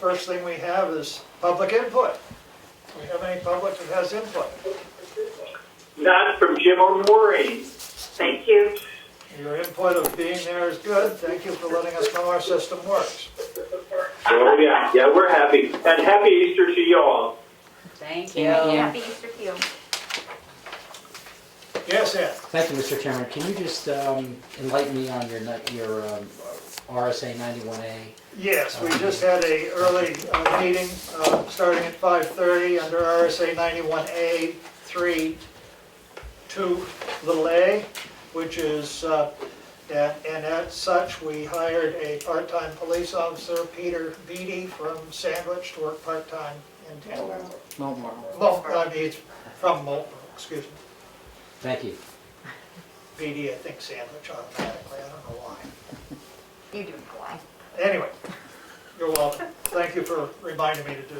first thing we have is public input. Do we have any public that has input? Not from Jim or Maureen. Thank you. Your input of being there is good. Thank you for letting us know our system works. Oh, yeah, we're happy. And happy Easter to you all. Thank you. Happy Easter to you. Yes, Ed? Thank you, Mr. Chairman. Can you just enlighten me on your RSA 91A? Yes, we just had a early meeting starting at 5:30 under RSA 91A 3(2)(a), which is, and as such, we hired a part-time police officer, Peter Beatty from Sandwich, to work part-time in Tamworth. He's from Molten, excuse me. Thank you. Beatty, I think Sandwich automatically, I don't know why. You do fly. Anyway, you're welcome. Thank you for reminding me to do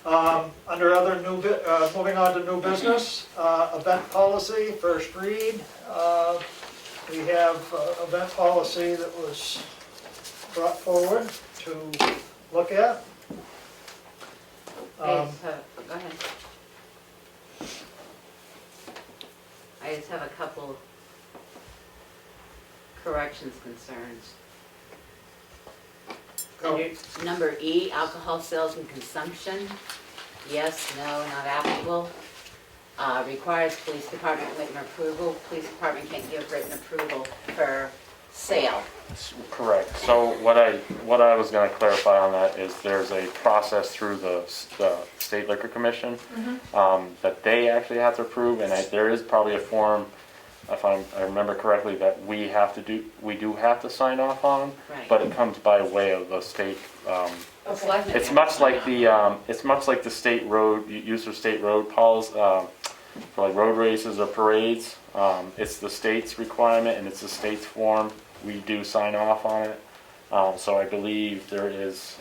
that. Under other moving on to new business, event policy, first read. We have event policy that was brought forward to look at. Go ahead. I just have a couple corrections concerns. Go. Under number E, alcohol sales and consumption, yes, no, not applicable. Requires police department written approval. Police department can't give written approval for sale. Correct. So what I was going to clarify on that is there's a process through the State Liquor Commission that they actually have to approve, and there is probably a form, if I remember correctly, that we do have to sign off on, Right. but it comes by way of the state. Selectmen It's have much to like sign off. the state road use of state road policy for like road races or parades. It's the state's requirement and it's the state's form. We do sign off on it. So I believe there is.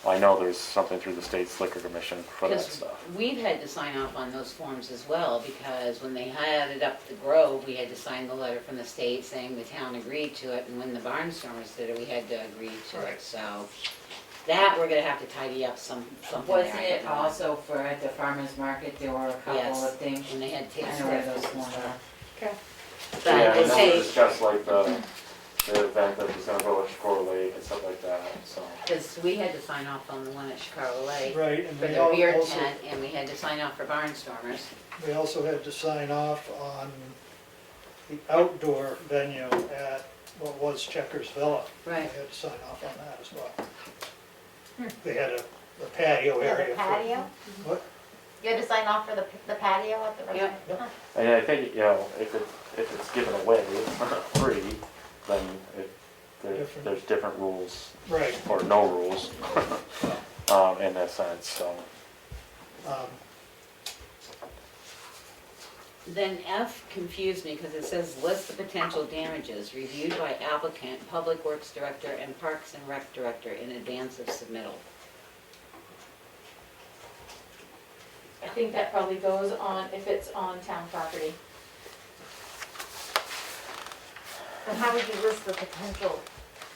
I know there's something through the state's liquor commission for that Because stuff. we've had to sign off on those forms as well, because when they had it up the Grove, we had to sign the letter from the state saying the town agreed to it, and when the Barnstormers did it, we had to agree to Right. it, so that we're gonna have to tidy up something there. Wasn't I it don't know. also for at the farmer's market, there were a couple Yes. of things? When they had to I take know where stuff. those ones are. But Yeah, I and then we say, discussed like the event that was going to go at Chicago Lake and stuff like that. So because we had to sign off on the one at Chicago Lake Right, and for we the beer also, tent, and we had to sign off for Barnstormers. we also had to sign off on the outdoor venue at what was Checkers Villa. Right. We had to sign off on that as well. They had a patio area. The patio? What? You had to sign off for the patio at the restaurant? Yep. and I think if it's given away free, then there's different rules Right. or no rules in that sense. So Um, Then F confused me because it says list the potential damages reviewed by applicant, public works director, and parks and rec director in advance of submittal. I think that probably goes on if it's on town property. And how would you list the potential,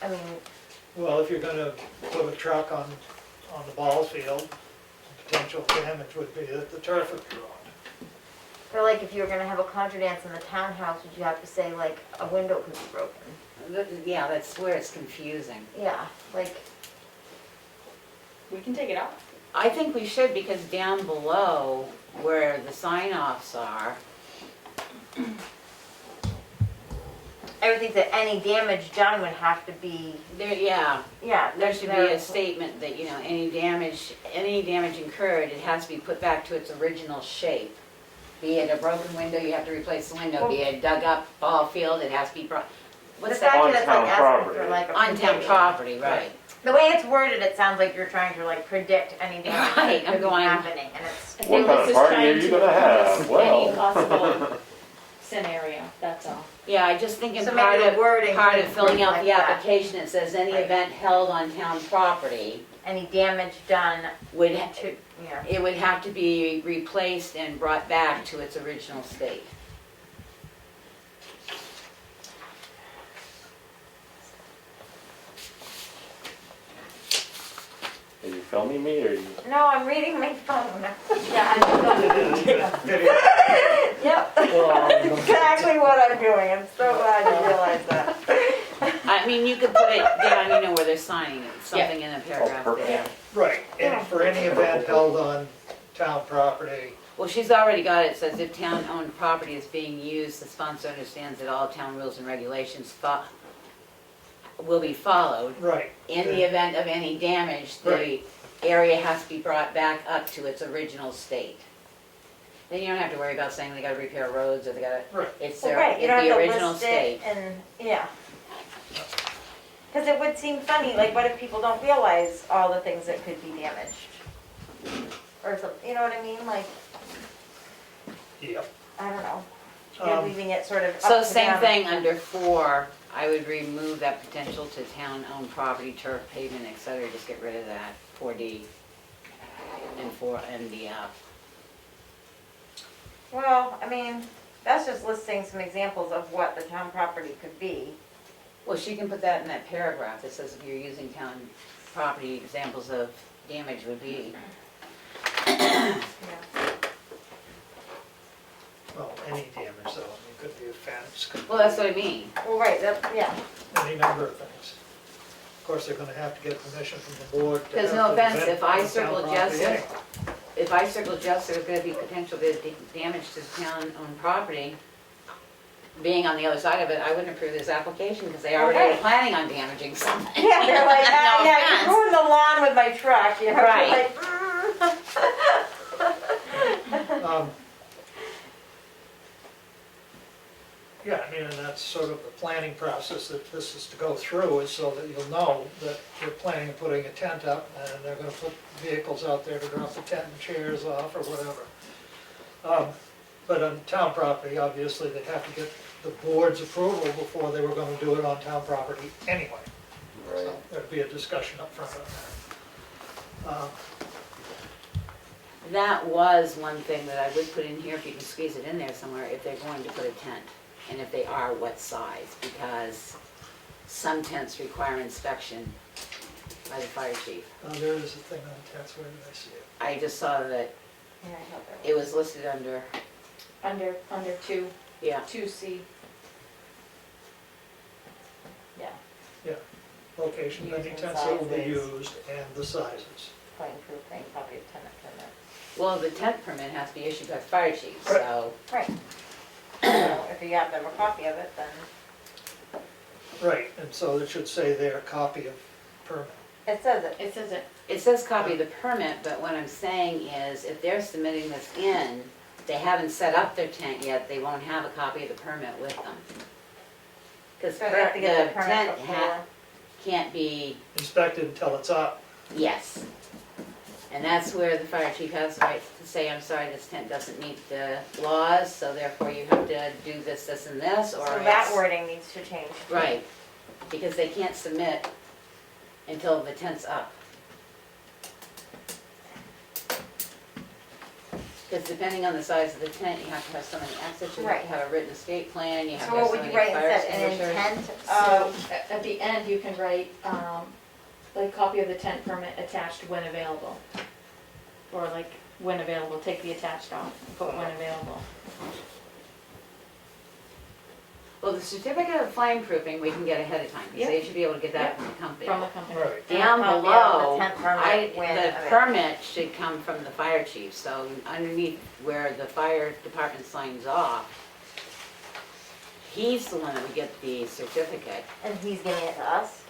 I mean, Well, if you're gonna put a truck on the ball field, potential damage would be that the turf would be ruined. or like if you were gonna have a contra dance in the townhouse, would you have to say like a window could be broken? Yeah, that's where it's confusing. Yeah, like, We can take it off. I think we should, because down below where the sign-offs are, everything that any damage done would have to be, yeah, yeah. there should be a statement that, you know, any damage incurred, it has to be put back to its original shape. Be it a broken window, you have to replace the window, be it dug up ball field, it has to be brought, The what's fact that? that it's like On town asking property. for like a On town prediction. property, right. The way it's worded, it sounds like you're trying to like predict any damage Right, that I'm could be going- happening, and it's, I what think kind this of is party are trying you to gonna have? encompass Well, any possible scenario, that's all. Yeah, I just think in So part maybe the of, wording part could of filling out reflect the that. application, it says any Right. event held on town property any damage done would, to, yeah. it would have to be replaced and brought back to its original state. filming me or you? No, I'm reading my phone. Yeah, I Video. Yep, Well, exactly what I'm doing. I'm so glad you realized that. I mean, you could put it down, you know, where they're signing it, something in a paragraph perfect. there. Right, and for any event held on town property, Well, she's already got it, says if town-owned property is being used, the sponsor understands that all town rules and regulations will be followed. right. In the event of any damage, the Right. area has to be brought back up to its original state. Then you don't have to worry about saying they gotta repair roads or they gotta, Right. it's Well, their, right, you don't the have to original list state. it and, yeah. Because it would seem funny, like what if people don't realize all the things that could be damaged? Or something, you know what I mean? Like, Yep. I don't know. You're Um, leaving it sort of up So to same them. thing under 4, I would remove that potential to town-owned property, turf, pavement, et cetera, just get rid of that, 4D and 4 and the, Well, I mean, that's just listing some examples of what the town property could be. well, she can put that in that paragraph that says if you're using town property, examples of damage would be. Yeah. Well, any damage though, I mean, it could be a fence, could Well, that's what I mean. Well, right, that, yeah. be any number of things. Of course, they're gonna have to get permission from the board to There's have no the offense, event if I on circle town property Jessica, anyway. if I circle just, there's gonna be potential damage to town-owned property, being on the other side of it, I wouldn't approve this application because they already were Right. planning on damaging something. Yeah, they're like, ah, No yeah, you offense. ruined the lawn with my truck, you know? You're Right. like, Yeah, I mean, and that's sort of the planning process that this is to go through, is so that you'll know that they're planning on putting a tent up, and they're gonna put vehicles out there to drop the tent and chairs off, or whatever. But on town property, obviously, they'd have to get the board's approval before they were gonna do it on town property anyway. So there'd be a discussion up front on that. That was one thing that I would put in here, if you can squeeze it in there somewhere, if they're going to put a tent, and if they are, what size, because some tents require inspection by the fire chief. There is a thing on tents, where did I see it? I just saw that yeah, I thought that it was listed under, under 2, yeah, 2C. Location, of any Used tents that will be sizes. used, and the sizes. Plain proof, plain copy of tenant permit. well, the tent permit has to be issued by the fire chief, so, Right. So if you have them a copy of it, then Right, and so it should say there, copy of permit. it says it. It says it. it says copy of the permit, but what I'm saying is, if they're submitting this in, they haven't set up their tent yet, they won't have a copy of the permit with them. Because So you have to get the the permit tent before. can't be, Inspected until it's up. yes. And that's where the fire chief has the right to say, I'm sorry, this tent doesn't meet the laws, so therefore you have to do this, this, and this, or So that it's- wording needs to change. Right, because they can't submit until the tent's up. Because depending on the size of the tent, you have to have so many exits, you have to Right. have a written escape plan, you have So to have what so would many you write fire instead, an extinguishers. intent So of, at the end, you can write, like, copy of the tent permit attached when available. Or like, when available, take the attached off, put when available. Well, the certificate of flame proofing, we can get ahead of time, because they should be able to get that from the company. From the company. Right. Down Copy of the below, tent permit when the available. permit should come from the fire chief, so underneath where the fire department signs off, he's the one that would get the certificate. and he's giving it to us?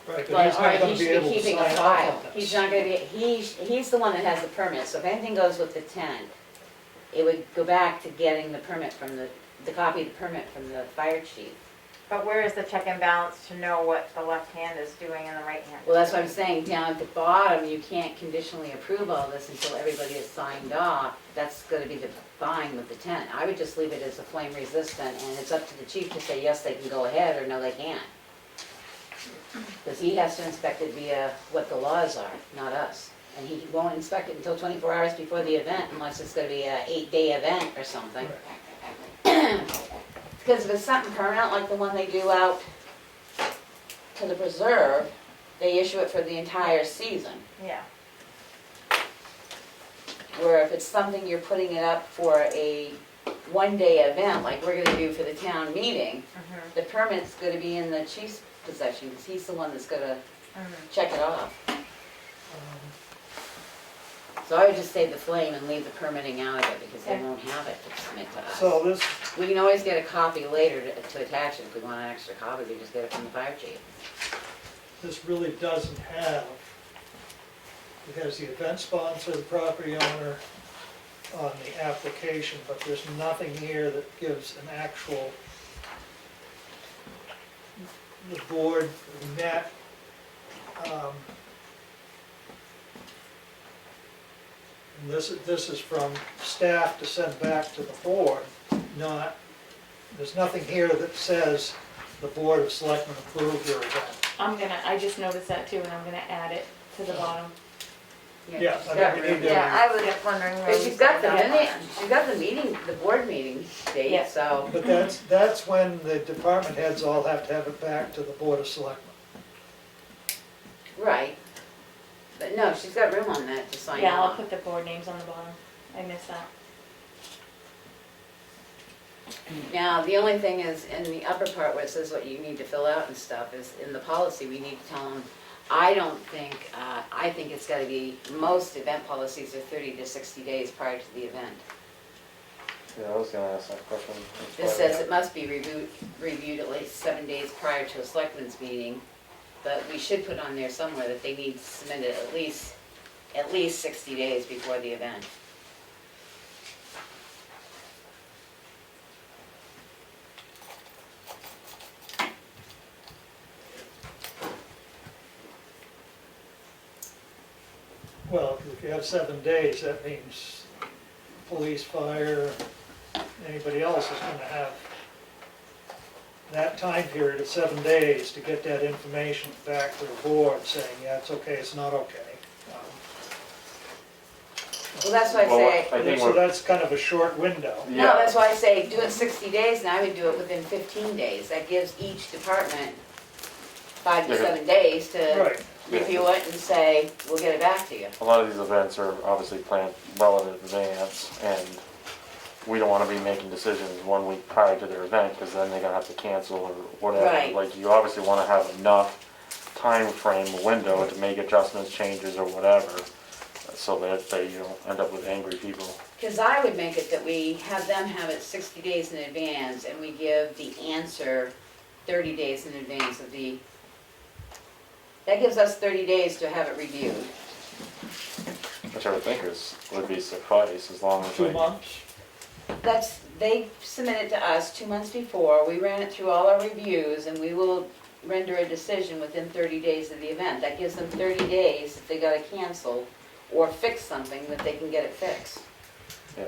Right, but But, he's or not gonna he be should able be to keeping a sign off file. on this. He's not gonna be, he's the one that has the permit, so if anything goes with the tent, it would go back to getting the permit from the copy of the permit from the fire chief. But where is the check and balance to know what the left hand is doing and the right hand? Well, that's what I'm saying, down at the bottom, you can't conditionally approve all this until everybody is signed off. That's gonna be the fine with the tent. I would just leave it as a flame resistant, and it's up to the chief to say, yes, they can go ahead, or no, they can't. Because he has to inspect it via what the laws are, not us. And he won't inspect it until 24 hours before the event, unless it's gonna be a 8-day event or something. Because if it's something permanent, like the one they do out to the preserve, they issue it for the entire season. Yeah. Where if it's something you're putting it up for a one-day event, like we're gonna do for the town meeting, the permit's gonna be in the chief's possession, because he's the one that's gonna check it off. So I would just say the flame and leave the permitting out of it, because they Okay. won't have it to submit to us. So this, We can always get a copy later to attach it, if we want an extra copy, we just get it from the fire chief. this really doesn't have, it has the event sponsor, the property owner on the application, but there's nothing here that gives an actual, the board met, and this is from staff to send back to the board, not, there's nothing here that says the Board of Selectmen approved your event. I just noticed that too, and I'm gonna add it to the bottom. Yeah, she's I got think we room. need to- Yeah, I was wondering where But we she's got the signed minute, up on. she's got the meeting, the board meeting date, Yeah. so. But that's when the department heads all have to have it back to the Board of Selectmen. Right. But no, she's got room on that to sign Yeah, I'll off. put the board names on the bottom. I missed that. Now, the only thing is, in the upper part where it says what you need to fill out and stuff, is in the policy, we need to tell them, I think it's gotta be, most event policies are 30 to 60 days prior to the event. Yeah, I was gonna ask that question. This says it must be reviewed at least 7 days prior to a selectmen's meeting, but we should put on there somewhere that they need to submit it at least 60 days before the event. Well, if you have 7 days, that means police, fire, anybody else is gonna have that time period of 7 days to get that information back to the board saying, yeah, it's okay, it's not okay. Well, that's why I Well, say, I think So we're, that's kind of a short window. no, yeah, that's why I say do it 60 days, and I would do it within 15 days. That gives each department 5 to Yeah. 7 days to Right. review it and say, we'll get it back to you. a lot of these events are obviously planned well in advance, and we don't wanna be making decisions 1 week prior to their event, because then they're gonna have to cancel or whatever. Right. Like, you obviously wanna have enough time frame window to make adjustments, changes, or whatever, so that they, you don't end up with angry people. Because I would make it that we have them have it 60 days in advance, and we give the answer 30 days in advance of the, that gives us 30 days to have it reviewed. Which I would think would be suffice, as long as 2 they. months. They submit it to us 2 months before, we ran it through all our reviews, and we will render a decision within 30 days of the event. That gives them 30 days if they gotta cancel or fix something, that they can get it fixed. Yeah.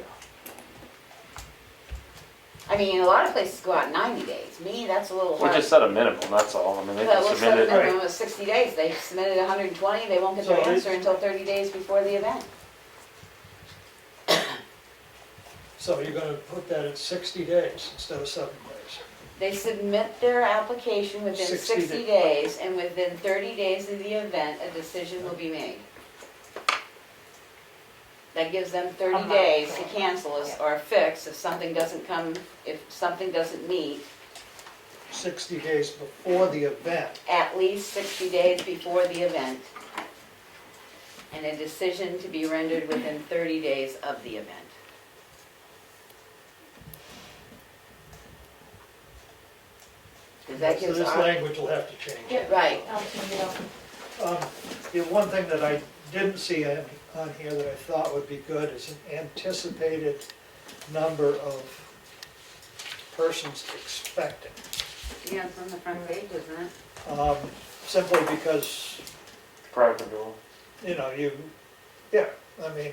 I mean, a lot of places go out 90 days. Me, that's a little We hard. just set a minimum, that's all. I mean, they But can we'll submit set a it. minimum of 60 days. They submitted 120, they won't get their So answer until 30 days before the event. So you're gonna put that at 60 days instead of 7 days. They submit their application within 60 60 days, and within 30 days of the event, a decision will be made. That gives them 30 month. days to cancel us or fix if something doesn't come, if something doesn't meet, 60 days before the event. at least 60 days before the event, and a decision to be rendered within 30 days of the event. Because that So gives this our, language will have to change. Yep. right, I'll change it up. The one thing that I didn't see on here that I thought would be good is an anticipated number of persons expecting. yeah, it's on the front page, isn't it? Simply because, Crowd control. I mean,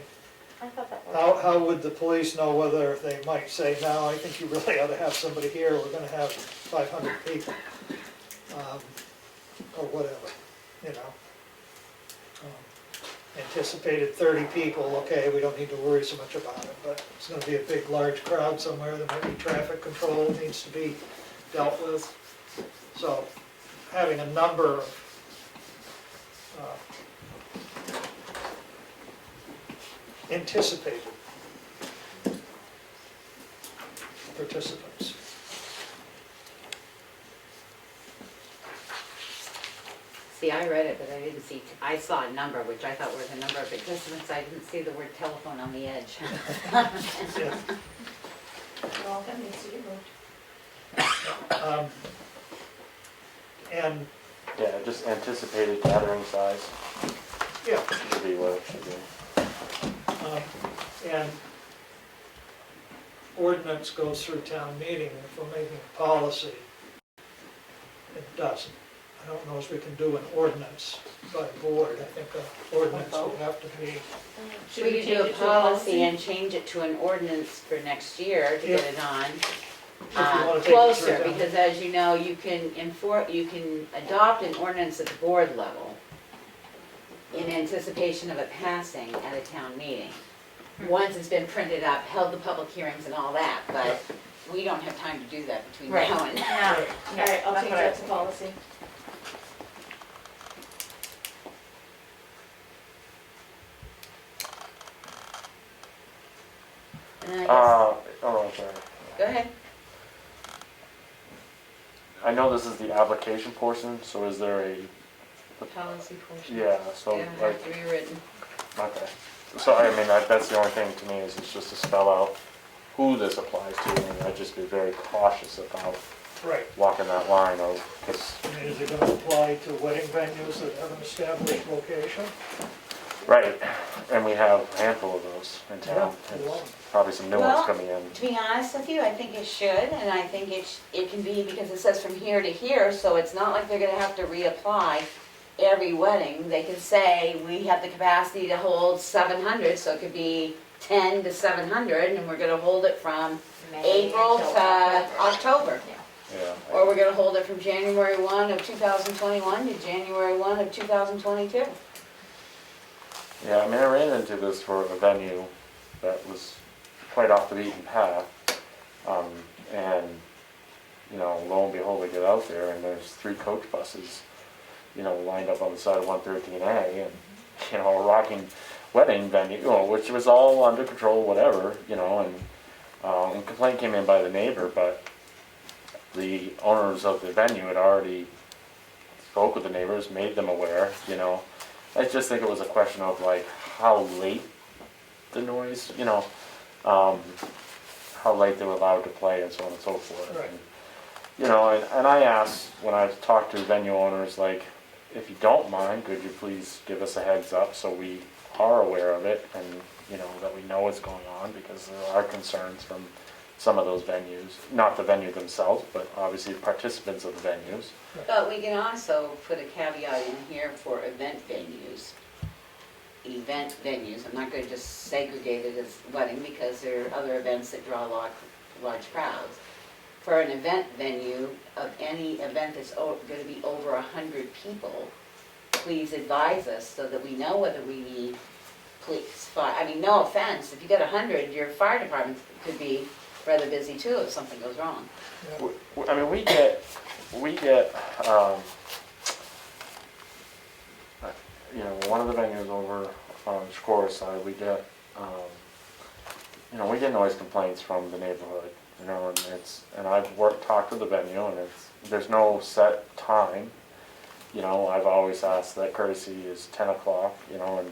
I thought that was. how would the police know whether they might say, no, I think you really ought to have somebody here, we're gonna have 500 people, or whatever, you know. Anticipated 30 people, okay, we don't need to worry so much about it, but it's gonna be a big, large crowd somewhere, there might be traffic control that needs to be dealt with. So having a number of anticipated participants. See, I read it, but I didn't see, I saw a number, which I thought were the number of participants. I didn't see the word telephone on the edge. Yeah. Well, that needs to get moved. And, Yeah, just anticipated gathering size yeah, should be what it should be. and ordinance goes through town meeting, and if we're making a policy, it doesn't. I don't know if we can do an ordinance by board. I think an ordinance would have to be, Should We we could change do a it to a policy and change it to an ordinance for next year to get Yeah. it on. if you want to take it through Closer, town. because as you know, you can you can adopt an ordinance at the board level in anticipation of it passing at a town meeting. Once it's been printed up, held the public hearings and all that, but we don't have time to do that between Right. now and. Yeah. All right, I'll That's change what I that was to policy. And I guess, Oh, I'm sorry. go ahead. I know this is the application portion, so is there a, Policy portion. yeah, so Yeah, like, have to be written. okay. So I mean, that's the only thing to me is it's just to spell out who this applies to, and I'd just be very cautious about Right. walking that line of, because, I mean, is it going to apply to wedding venues that have an established location? right, and we have a handful of those in town. Yeah, There's a lot. probably some new ones Well, coming in. To be honest with you, I think it should, and I think it can be, because it says from here to here, so it's not like they're gonna have to reapply every wedding. They can say, we have the capacity to hold 700, so it could be 10 to 700, and we're gonna hold it from May April until to October. Yeah. Or we're gonna hold it from January 1 of 2021 to January 1 of 2022. Yeah, I mean, I ran into this for a venue that was quite off the beaten path. And, you know, lo and behold, I get out there and there's 3 coach buses, you know, lined up on the side of 113A and, you know, a rocking wedding venue, you know, which was all under control, whatever, you know, and a complaint came in by the neighbor, but the owners of the venue had already spoke with the neighbors, made them aware, you know. I just think it was a question of like how late the noise, you know, how late they were allowed to play and so on and so forth. Right. And, you know, and I asked when I talked to venue owners, like, if you don't mind, could you please give us a heads up so we are aware of it and, you know, that we know what's going on, because there are concerns from some of those venues, not the venue themselves, but obviously participants of the venues. But we can also put a caveat in here for event venues. Event venues, I'm not gonna just segregate it as wedding because there are other events that draw large crowds. For an event venue of any event that's gonna be over 100 people, please advise us so that we know whether we need police. I mean, no offense, if you got 100, your fire department could be rather busy too if something goes wrong. I mean, we get, you know, one of the venues over on Shkora's side, we get, you know, we get noise complaints from the neighborhood, you know, and I've talked to the venue, and there's no set time. You know, I've always asked that courtesy is 10 o'clock, you know,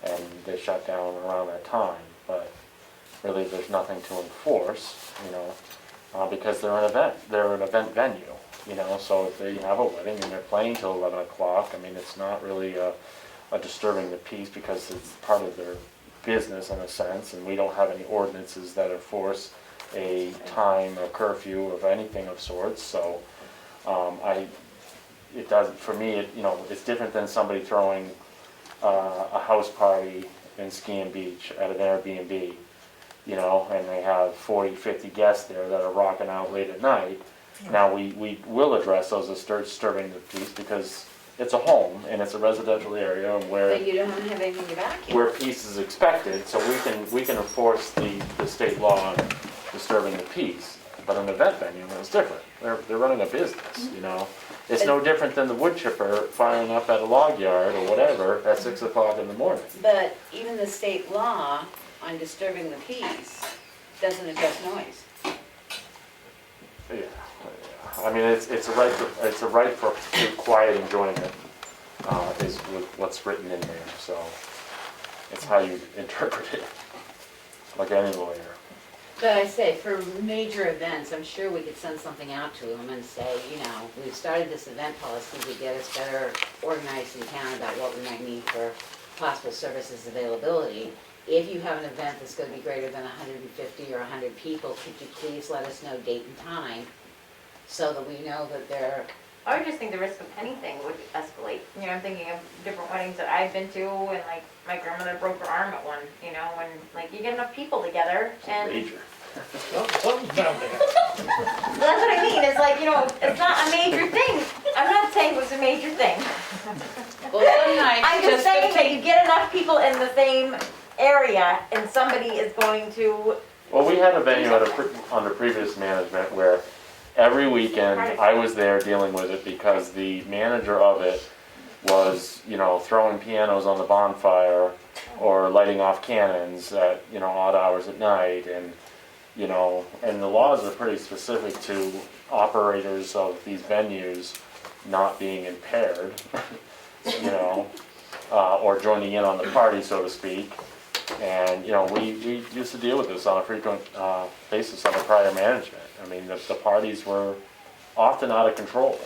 and they shut down around that time, but really there's nothing to enforce, you know, because they're an event venue, you know, so if they have a wedding and they're playing till 11 o'clock, I mean, it's not really a disturbing the peace because it's part of their business in a sense, and we don't have any ordinances that enforce a time or curfew of anything of sorts, so it doesn't, for me, you know, it's different than somebody throwing a house party in Skiing Beach at an Airbnb, you know, and they have 40, 50 guests there that are rocking out late at night. Now, we will address those as disturbing the peace because it's a home and it's a residential area and But you don't have anything to vacuum. where peace is expected, so we can enforce the state law on disturbing the peace. But an event venue is different. They're running a business, you know, It's no different than the wood chipper firing up at a log yard or whatever at 6 o'clock in the morning. But even the state law on disturbing the peace doesn't address noise. Yeah, I mean, it's a right for quiet enjoyment, is what's written in there, so it's how you interpret it, like any lawyer. But I say, for major events, I'm sure we could send something out to them and say, you know, we've started this event policy to get us better organized in town about what we might need for possible services availability. If you have an event that's gonna be greater than 150 or 100 people, could you please let us know date and time so that we know that they're, I would just think the risk of anything would escalate. You know, I'm thinking of different weddings that I've been to, and like my grandmother broke her arm at one, you know, and like you get enough people together and Major. Something's down there. that's what I mean, it's like, you know, it's not a major thing. I'm not saying it was a major thing. well, some nights I'm just saying that take- you get enough people in the same area and somebody is going to, Well, we had a venue under previous management where every weekend I was there dealing with it because the manager of it was, you know, throwing pianos on the bonfire or lighting off cannons at, you know, odd hours at night, and, you know, and the laws are pretty specific to operators of these venues not being impaired, you know, or joining in on the party, so to speak. And, you know, we used to deal with this on a frequent basis under prior management. I mean, the parties were often out of control.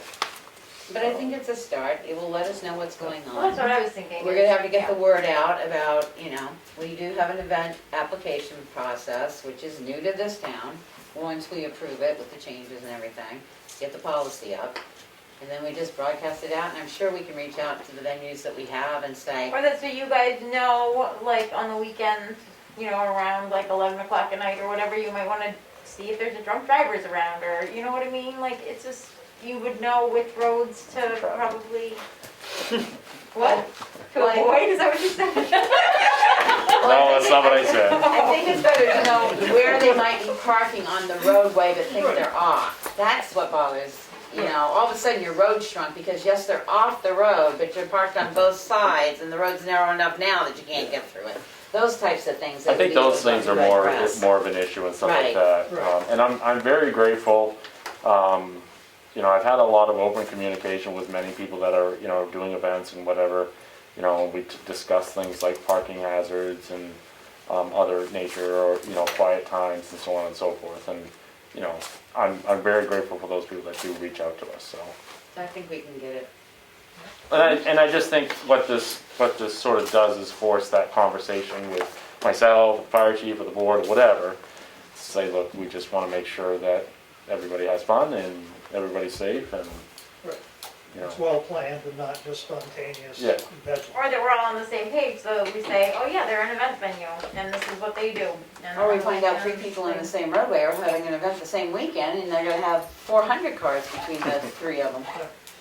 but I think it's a start. It will let us know what's going well, that's on. what I was thinking. We're gonna have to get the word out about, you know, we do have an event application process, which is new to this town. Once we approve it with the changes and everything, get the policy up, and then we just broadcast it out, and I'm sure we can reach out to the venues that we have and say, Or that so you guys know, like on the weekends, you know, around like 11 o'clock at night or whatever, you might want to see if there's a drunk drivers around, or you know what I mean? Like it's just, you would know which roads to probably, what? To avoid, is that what you said? No, that's not what I said. I think it's better to know where they might be parking on the roadway but think they're off. That's what bothers, you know, all of a sudden your road shrunk because yes, they're off the road, but you're parked on both sides and the road's narrow enough now that you can't get through it. Those types of things. I think those things are more of an issue and stuff like Right. that. Right. And I'm very grateful. You know, I've had a lot of open communication with many people that are, you know, doing events and whatever. You know, we discuss things like parking hazards and other nature or, you know, quiet times and so on and so forth. And, you know, I'm very grateful for those people that do reach out to us, so. I think we can get it. And I just think what this sort of does is force that conversation with myself, the fire chief, or the board, or whatever. To say, look, we just want to make sure that everybody has fun and everybody's safe, and Right. you know. It's well planned and not just spontaneous. Yeah. That's- Or that we're all on the same page, so we say, oh yeah, they're an event venue, and this is what they do. And Or we find out 3 people in the same roadway are having an event the same weekend and they're gonna have 400 cars between the 3 of them.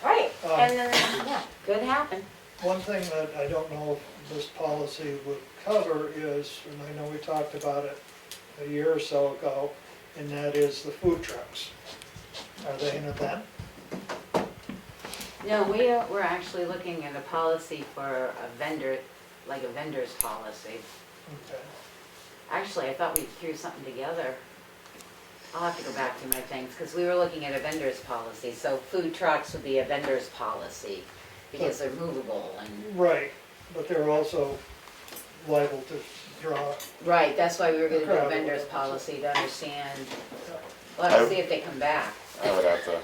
Right, and then, yeah. Could happen. One thing that I don't know if this policy would cover is, and I know we talked about it a year or so ago, and that is the food trucks. Are they an event? No, we're actually looking at a policy for a vendor, like a vendor's policy. Okay. Actually, I thought we threw something together. I'll have to go back to my things, because we were looking at a vendor's policy. So food trucks would be a vendor's policy, because they're movable and. Right, but they're also liable to draw. Right, that's why we were gonna do a Crowd. vendor's policy to understand. We'll have to see if they come back. I would have to.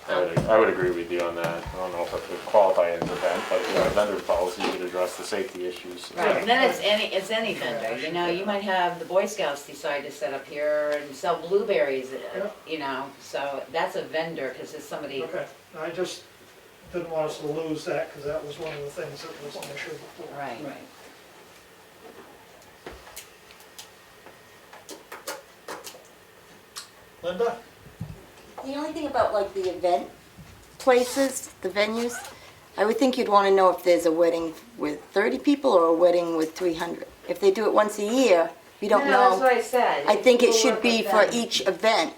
I would agree with you on that. I don't know if it would qualify as an event, but you know, vendor's policy would address the safety issues. Right, and then it's any vendor, you know, you might have the Boy Scouts decide to set up here and sell blueberries, you know, so that's a vendor, because it's somebody, Okay, I just didn't want us to lose that, because that was one of the things that was an issue before. right. Linda? The only thing about like the event places, the venues, I would think you'd want to know if there's a wedding with 30 people or a wedding with 300. If they do it once a year, you don't No, that's know. what I said. I think it We'll should work be with for them. each event,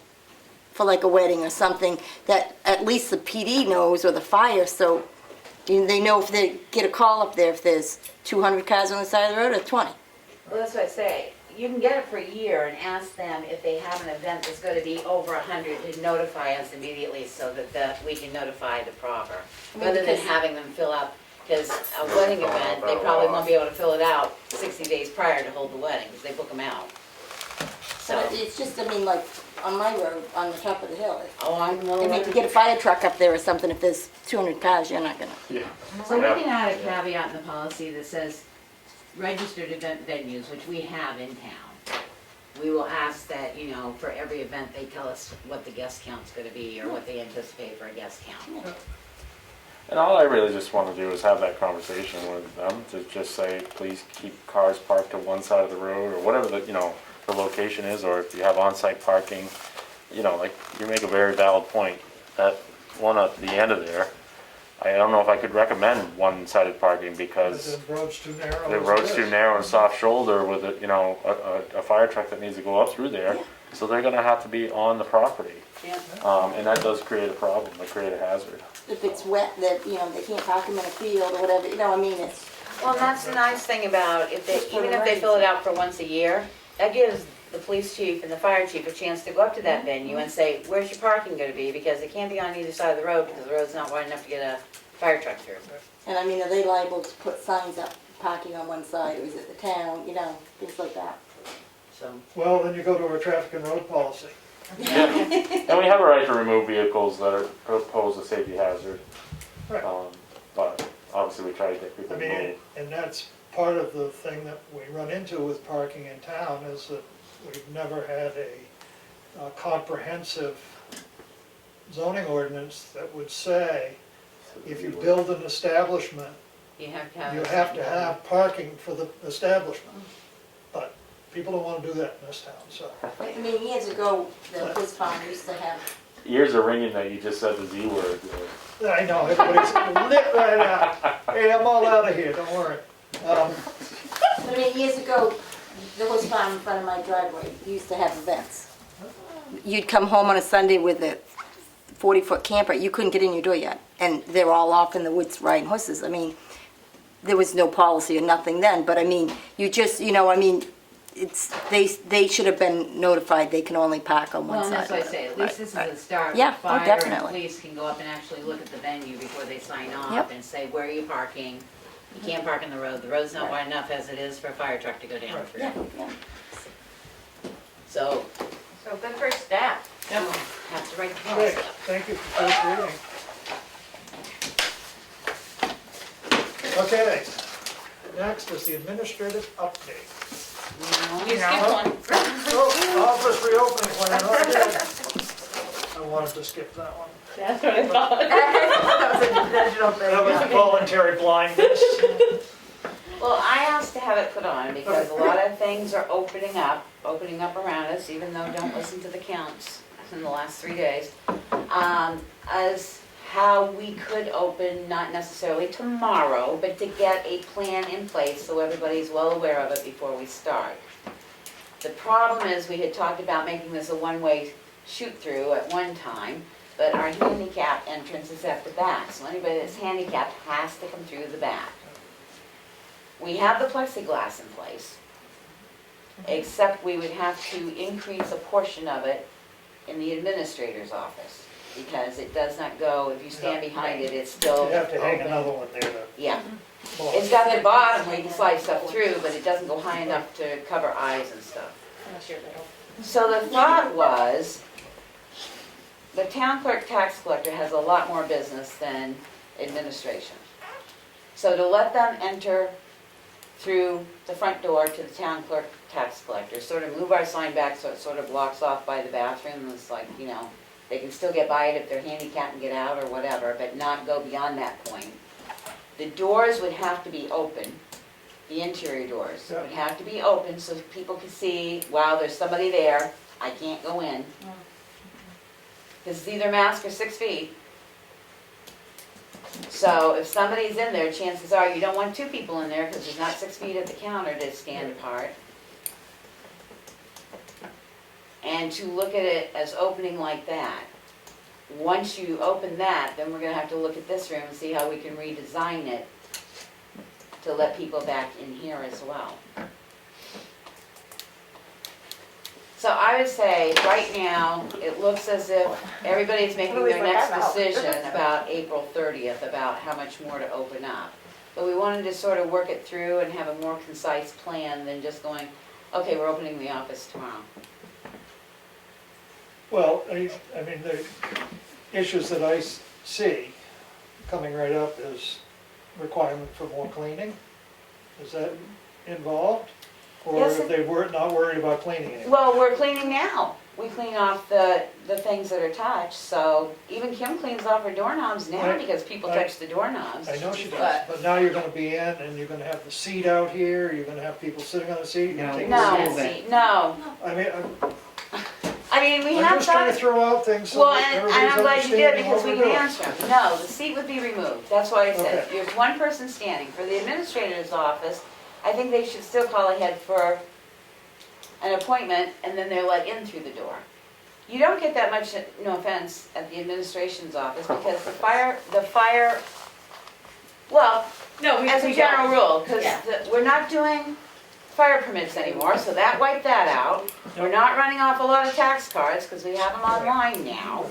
for like a wedding or something, that at least the PD knows or the fire, so they know if they get a call up there if there's 200 cars on the side of the road or 20. Well, that's what I say. You can get it for a year and ask them if they have an event that's gonna be over 100 to notify us immediately so that we can notify the proper. I mean, Rather than because- having them fill out, because a wedding event, they probably won't be able to fill it out 60 days prior to hold the wedding, because they book them out. So, But it's just, I mean, like, on my road, on the top of the hill, oh, I'm well I mean, to get a fire truck up there or something, if there's 200 cars, you're not gonna. Yeah. So we can add a caveat in the policy that says registered event venues, which we have in town. We will ask that, you know, for every event, they tell us what the guest count's gonna be or what they anticipate for a guest count. And all I really just want to do is have that conversation with them to just say, please keep cars parked to one side of the road or whatever the, you know, the location is, or if you have on-site parking, you know, like, you make a very valid point. That one at the end of there, I don't know if I could recommend one-sided parking because The road's too narrow. the as it road's is. too narrow and soft shoulder with a, you know, a fire truck that needs to go up through there. So they're gonna have to be on the property. Yeah. And that does create a problem, it create a hazard. If it's wet, that, you know, they can't park them in a field or whatever, you know, I mean, it's, Well, that's the nice thing about, if they, Just for even the if they fill it emergency. out for once a year, that gives the police chief and the fire chief a chance to go up to that venue and say, where's your parking gonna be? Because it can't be on either side of the road because the road's not wide enough to get a fire truck through. and I mean, are they liable to put signs up, parking on one side, or is it the town, you know, things like that. So, Well, then you go to our traffic and road policy. Yeah, and we have a right to remove vehicles that pose a safety hazard. Right. But obviously we try to get people I to mean, move. and that's part of the thing that we run into with parking in town is that we've never had a comprehensive zoning ordinance that would say, if you build an establishment, you have to have. you have to have parking for the establishment. But people don't want to do that in this town, so. I mean, years ago, the police farm used to have, Ears are ringing that you just said the Z word. I know, everybody's lit right out. Hey, I'm all out of here, don't worry. I mean, years ago, the horse farm in front of my driveway used to have events. You'd come home on a Sunday with a 40-foot camper, you couldn't get in your door yet, and they were all off in the woods riding horses. I mean, there was no policy or nothing then, but I mean, you just, you know, I mean, it's, they should have been notified they can only park on one Well, and side. that's what I say, at least this is a start. Yeah, oh, Fire and definitely. police can go up and actually look at the venue before they sign off Yep. and say, where are you parking? You can't park in the road, the road's not wide enough as it is for a fire truck to go down through. Yeah, yeah. So, So good first step. have to write the Okay, policy up. thank you for first reading. Okay, next is the administrative update. You skipped one. Oh, office reopening plan, oh, I did. I wanted to skip that one. That's what I thought. That was an intentional thing. That was voluntary blindness. Well, I asked to have it put on because a lot of things are opening up around us, even though don't listen to the counts in the last 3 days. As how we could open, not necessarily tomorrow, but to get a plan in place so everybody's well aware of it before we start. The problem is, we had talked about making this a one-way shoot-through at one time, but our handicap entrance is at the back, so anybody that's handicapped has to come through the back. We have the plexiglass in place, except we would have to increase a portion of it in the administrator's office, because it does not go, if you stand behind it, it's still You have to hang open. another one there to Yeah, block. it's got the bottom where you can slide stuff through, but it doesn't go high enough to cover eyes and stuff. So the thought was, the town clerk tax collector has a lot more business than administration. So to let them enter through the front door to the town clerk tax collector, sort of move our sign back so it sort of blocks off by the bathroom, it's like, you know, they can still get by it if they're handicapped and get out or whatever, but not go beyond that point. The doors would have to be open, the interior doors would have to be open so people can see, wow, there's somebody there, I can't go in. Because it's either mask or 6 feet. So if somebody's in there, chances are you don't want 2 people in there because there's not 6 feet at the counter to stand apart. and to look at it as opening like that. Once you open that, then we're gonna have to look at this room and see how we can redesign it to let people back in here as well. So I would say, right now, it looks as if everybody's making their next decision about April 30th, about how much more to open up. But we wanted to sort of work it through and have a more concise plan than just going, okay, we're opening the office tomorrow. Well, I mean, the issues that I see coming right up is requirement for more cleaning. Is that involved? Or Yes, if they were not worried about cleaning anymore? Well, we're cleaning now. We clean off the things that are touched, so even Kim cleans off her doorknobs now Right. because people Right. touch the doorknobs. I know she does, But- but now you're gonna be in and you're gonna have the seat out here, you're gonna have people sitting on the seat. you're gonna take the No, seat. no. I mean, I mean, we I'm have just trying to done, throw out things so well, that and everybody's I'm glad you did understanding because what we we're can doing. answer them. No, the seat would be removed. That's why I said, Okay. there's one person standing. For the administrator's office, I think they should still call ahead for an appointment and then they're let in through the door. You don't get that much, no offense, at the administration's office because the fire, well, No, as a general rule, because Yeah. we're not doing fire permits anymore, so that wiped that out. We're not running off a lot of tax cards because we have them online now.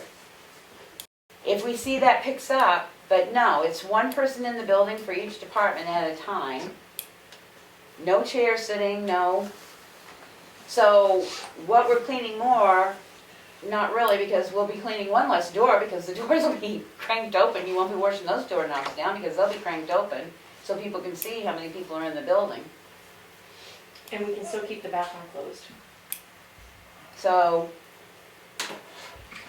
If we see that picks up, but no, it's one person in the building for each department at a time. No chair sitting, no. So what we're cleaning more, not really, because we'll be cleaning one less door because the doors will be cranked open. You won't be washing those doorknobs down because they'll be cranked open so people can see how many people are in the building. And we can still keep the bathroom closed. So,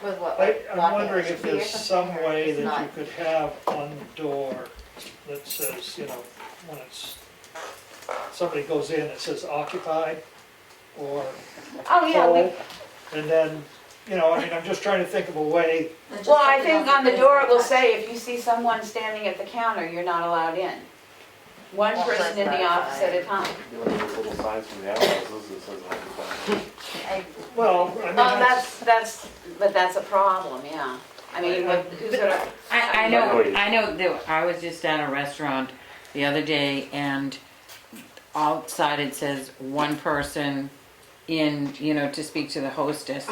With what, I'm like locking wondering it if or there's something, some or way it's that not? you could have on the door that says, when somebody goes in, it says occupied or oh yeah, full. And then, I'm just trying to think of a way. well, I think on the door it will say, if you see someone standing at the counter, you're not allowed in. One person in the office at a time. You look at those little signs from the outhouses that says occupied. Well, I mean, Oh, but that's a problem, yeah. I mean, who's gonna? I know that I was just at a restaurant the other day and outside it says one person in, to speak to the hostess.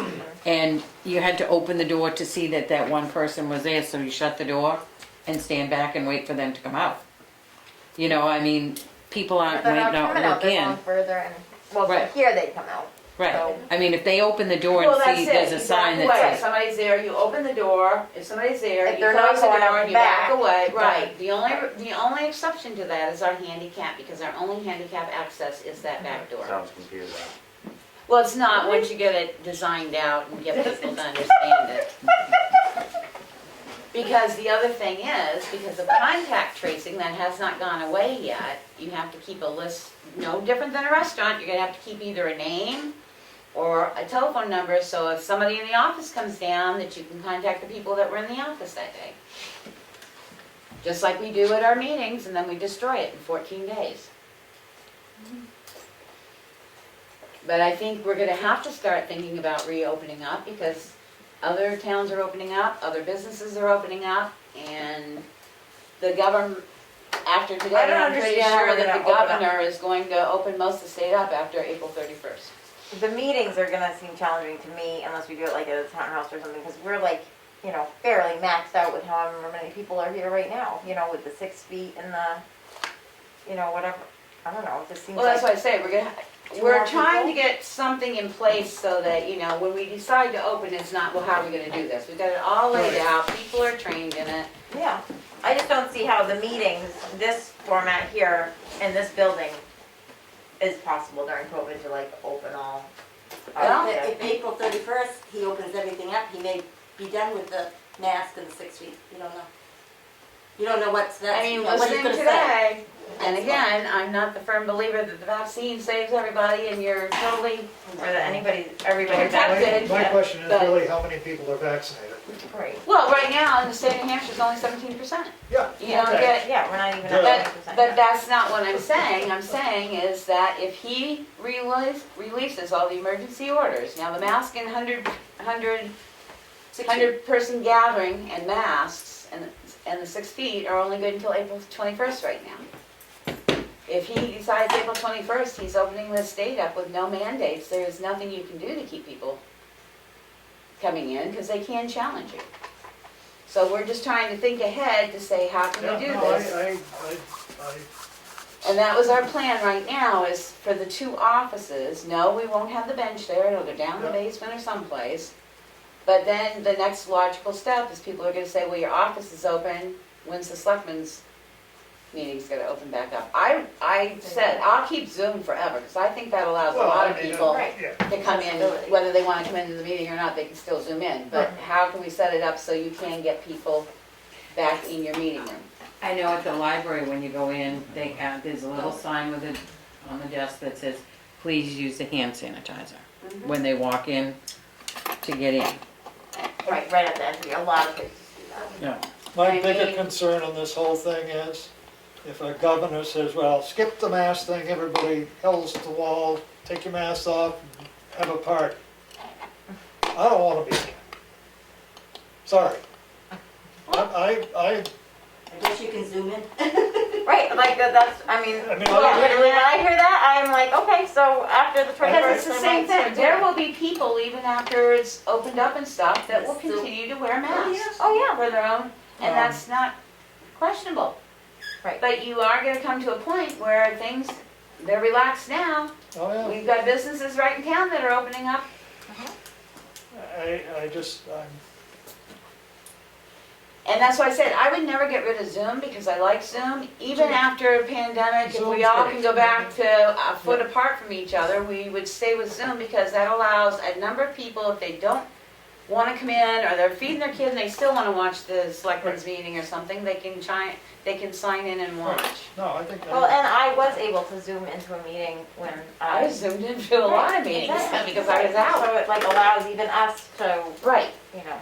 And you had to open the door to see that one person was there, so you shut the door and stand back and wait for them to come out. People But might they're not not coming out, look they're in. going further and, well, Right. from here they come out. Right. So- If they open the door Well, and that's see it. there's a You sign back that away. says, Somebody's there, you open the door. If somebody's there, If you they're not close the going out door the and you back back, away. then- Right. The only exception to that is our handicap, because our only handicap access is that back door. Sounds confusing. Well, it's not once you get it designed out and get people to understand it. Because the other thing is, because of contact tracing that has not gone away yet, you have to keep a list, no different than a restaurant, you're gonna have to keep either a name or a telephone number, so if somebody in the office comes down, that you can contact the people that were in the office that day. Just like we do at our meetings, and then we destroy it in 14 days. But I think we're gonna have to start thinking about reopening up, because other towns are opening up, other businesses are opening up, and the after today, I don't I'm pretty understand how sure we're that the gonna open up. governor is going to open most of the state up after April 31st. The meetings are gonna seem challenging to me unless we do it like at a townhouse or something, because we're like, fairly maxed out with however many people are here right now, with the 6 feet and the, whatever. I don't know, it just seems Well, that's like. why I say, Two we're more trying to people? get something in place so that, when we decide to open, it's not, well, how are we gonna do this? We've got it all laid out, people are trained in it. Yeah, I just don't see how the meetings, this format here in this building is possible during COVID to like open all. Well, If April 31st, he opens everything up, he may be done with the mask and the 6 feet, you don't know. You don't know what's I next, mean, what he's listening gonna say. today, and That's again, I'm not the firm believer that the vaccine saves everybody and you're totally Or that everybody's Protected. My question is but- really how many people are vaccinated? Right. Well, right now, in the state of New Hampshire, it's only 17%. Yeah. You don't okay. get, Yeah, we're not even Yeah. at but 20%. that's not what I'm saying. I'm saying is that if he releases all the emergency orders, now the mask and 100 person gathering and masks and the 6 feet are only good until April 21st right now. If he decides April 21st, he's opening the state up with no mandates, there's nothing you can do to keep people coming in, because they can challenge you. So we're just trying to think ahead to say, how can we do Yeah, no, this? And that was our plan right now, is for the 2 offices, no, we won't have the bench there, it'll go down the Yeah. basement or someplace. But then the next logical step is people are gonna say, well, your office is open, when's the selectmen's meeting's gonna open back up? I said, I'll keep Zoom forever, because I think that allows a Well, lot I of mean, people Right. Yeah. to come in, whether they wanna come into the meeting or not, they can still Zoom in. But how can we set it up so you can get people back in your meeting room? I know at the library, when you go in, there's a little sign with it on the desk that says, please use the hand sanitizer when they walk in to get in. Right at the entry, a lot of places do that. Yeah. My I bigger mean- concern on this whole thing is, if a governor says, well, skip the mask thing, everybody hills to the wall, take your mask off, have a party. I don't wanna be there. Sorry. I I guess you can zoom in. Right, like that's, I mean, I mean, literally, when I hear that, I'm like, okay, so after the 21st. Because it's the same I might thing, start there doing it. will be people, even after it's opened up and stuff, that will continue to wear masks. Oh, yeah. For their own, and that's not questionable. Right. But you are gonna come to a point where things, they're relaxed now. oh yeah, We've got businesses right in town that are opening up. I just, And that's why I said, I would never get rid of Zoom, because I like Zoom. Even after a pandemic, if we Zoom's all great. can go back to a foot apart from each other, we would stay with Zoom, because that allows a number of people, if they don't wanna come in, or they're feeding their kid and they still wanna watch the selectmen's meeting or something, they can sign in and watch. no, I think Well, that, and I was able to zoom into a meeting when I zoomed into a lot of meetings, Exactly. because I was out. So it like allows even us to, Right, you know,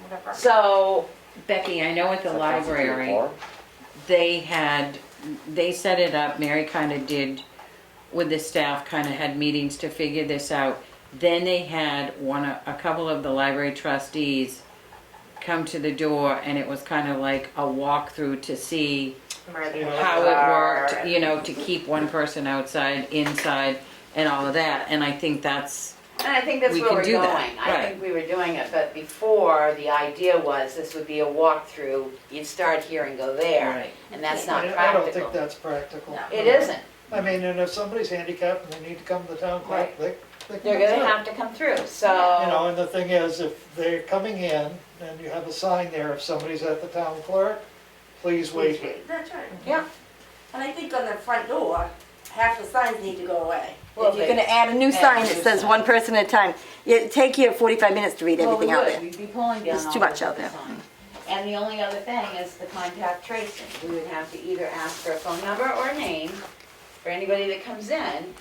whatever. so, Becky, I know at the That constitutes a library, quorum? they set it up, Mary kinda did with the staff, kinda had meetings to figure this out. Then they had a couple of the library trustees come to the door, and it was kinda like a walkthrough to see Where the how it are worked, and- you know, to keep one person outside, inside, and all of that, and I think that's, and I think that's We where can we're do going. that, I right. think we were doing it, but before, the idea was this would be a walkthrough, you'd start here and go there, right. and that's not I don't think practical. that's practical. No. It isn't, I mean, and if somebody's handicapped and they need to come to the town clerk, Right. they can they're come gonna through. have to come through, You know, so, and the thing is, if they're coming in and you have a sign there, if somebody's at the town clerk, please wait here. That's right. yeah. And I think on the front door, half the signs need to go away. Well, If you're they- gonna add a new sign that new says sign. one person at a time, it take you 45 minutes to read everything out there. We'd be pulling down It's all too much of out the there. signs. And the only other thing is the contact tracing. We would have to either ask for a phone number or a name for anybody that comes in.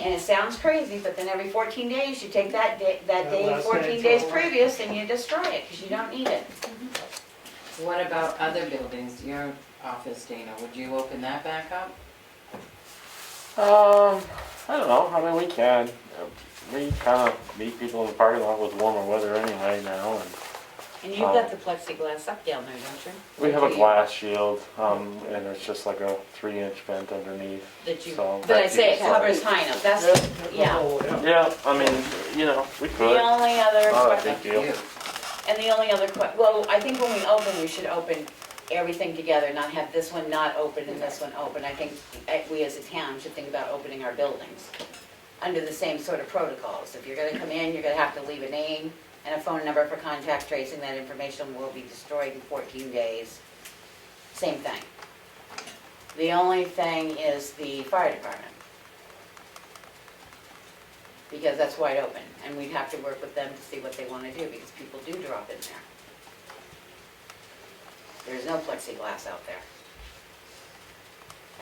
And it sounds crazy, but then every 14 days, you take that day, last 14 name days for a while. previous, and you destroy it, because you don't need it. What about other buildings, your office, Dana, would you open that back up? I don't know, I mean, we can. We kinda meet people in the parking lot with warmer weather anyway now, and And you've got the plexiglass up down there, don't you? we have a glass shield, and it's just like a 3-inch vent underneath. That you, So but I that say it keeps us covers light. high enough, that's, yeah. Oh, yeah. Yeah, I mean, you know, we The could, only other not a question, big deal. and the only other well, I think when we open, we should open everything together, not have this one not open and this one open. I think we as a town should think about opening our buildings under the same sort of protocols. If you're gonna come in, you're gonna have to leave a name and a phone number for contact tracing. That information will be destroyed in 14 days. Same thing. The only thing is the fire department. Because that's wide open, and we'd have to work with them to see what they wanna do, because people do drop in there. There's no plexiglass out there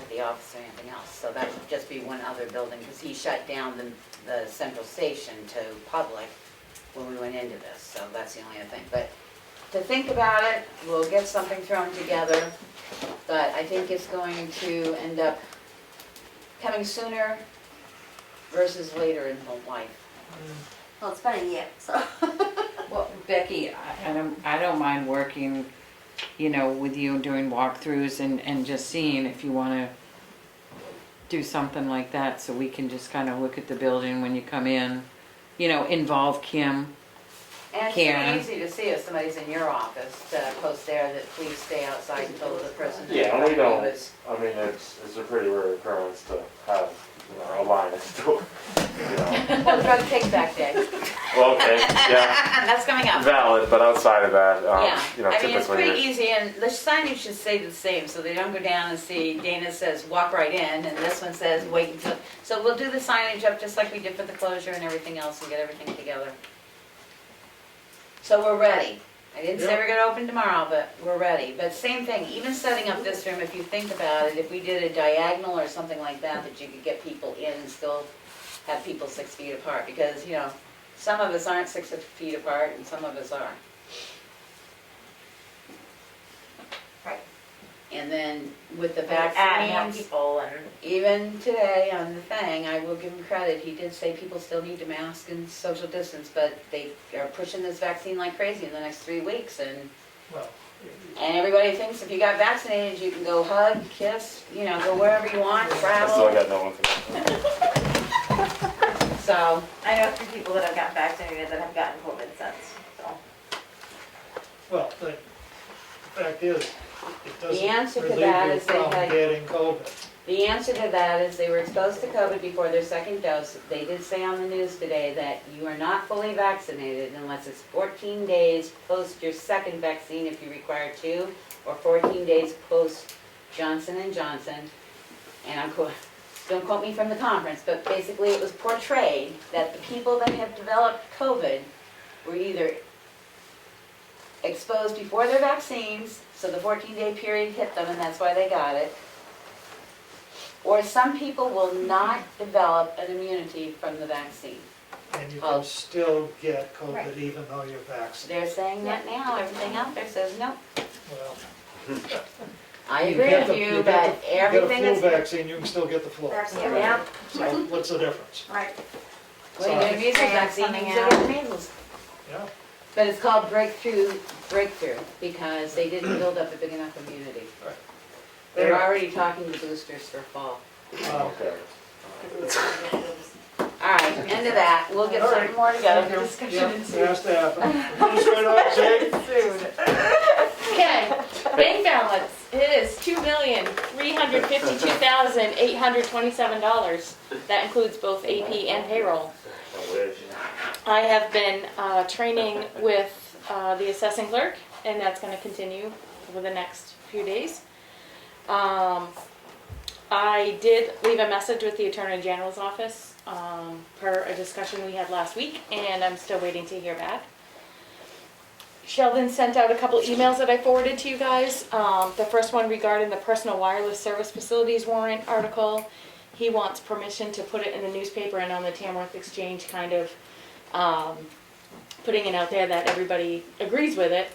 at the office or anything else, so that would just be one other building, because he shut down the central station to public when we went into this, so that's the only other thing. But to think about it, we'll get something thrown together, but I think it's going to end up coming sooner versus later in life. Well, it's been a year, so. Well, Becky, I don't mind working, you know, with you doing walkthroughs and just seeing if you wanna do something like that, so we can just kinda look at the building when you come in, you know, involve Kim. And it's Karen. pretty easy to see if somebody's in your office to post there that please stay outside until the person. that Yeah, you're we don't, talking to is- I mean, it's a pretty rare occurrence to have, you know, a line at the door, you know. Well, drug take back day. Well, okay, yeah, That's coming up. valid, but outside of that, Yeah, you know, I mean, it's pretty typically, easy, and the signage should stay the same, so they don't go down and see, Dana says, walk right in, and this one says, wait until, so we'll do the signage up just like we did for the closure and everything else, and get everything together. So we're ready. I didn't say Yep. we're gonna open tomorrow, but we're ready. But same thing, even setting up this room, if you think about it, if we did a diagonal or something like that, that you could get people in and still have people 6 feet apart, because, you know, some of us aren't 6 feet apart and some of us are. Right. And then with the Add more vaccines, people and. even today on the thing, I will give him credit, he did say people still need to mask and social distance, but they are pushing this vaccine like crazy in the next 3 weeks, and Well, everybody thinks if you got vaccinated, you can go hug, kiss, you know, go wherever you want, I still travel, got no one for that. so, I know 3 people that have gotten vaccinated that have gotten COVID since, so. well, the fact is, it The answer doesn't to relieve that you is they from had- getting COVID. the answer to that is they were exposed to COVID before their second dose. They did say on the news today that you are not fully vaccinated unless it's 14 days post your second vaccine if you require 2, or 14 days post Johnson & Johnson. And don't quote me from the conference, but basically it was portrayed that the people that have developed COVID were either exposed before their vaccines, so the 14-day period hit them and that's why they got it, or some people will not develop an immunity from the vaccine. And you Oh. can still get Right. COVID even though you're vaccinated. They're saying that now, everything out there says no. Well, I you agree get with the- you, get but the- everything Get a is. flu vaccine, you can still get the flu. Absolutely. Yeah, So what's the difference? Right. well, you get a measles vaccine, you can still get the measles. Yeah, But it's called breakthrough, because they didn't build up a big enough immunity. Right. They're Anyway. already talking to boosters for fall. Okay. All right, end of that, we'll get All something right. more together Thank for you. discussion Yeah, and it see. has to happen. Just right on, Jake. Okay, bank balance is $2,352,827. That includes both AP and payroll. I wish. I have been training with the assessing clerk, and that's gonna continue over the next few days. I did leave a message with the Attorney General's office per a discussion we had last week, and I'm still waiting to hear back. Sheldon sent out a couple emails that I forwarded to you guys. The first one regarding the personal wireless service facilities warrant article. He wants permission to put it in the newspaper and on the Tamworth Exchange, kind of putting it out there that everybody agrees with it.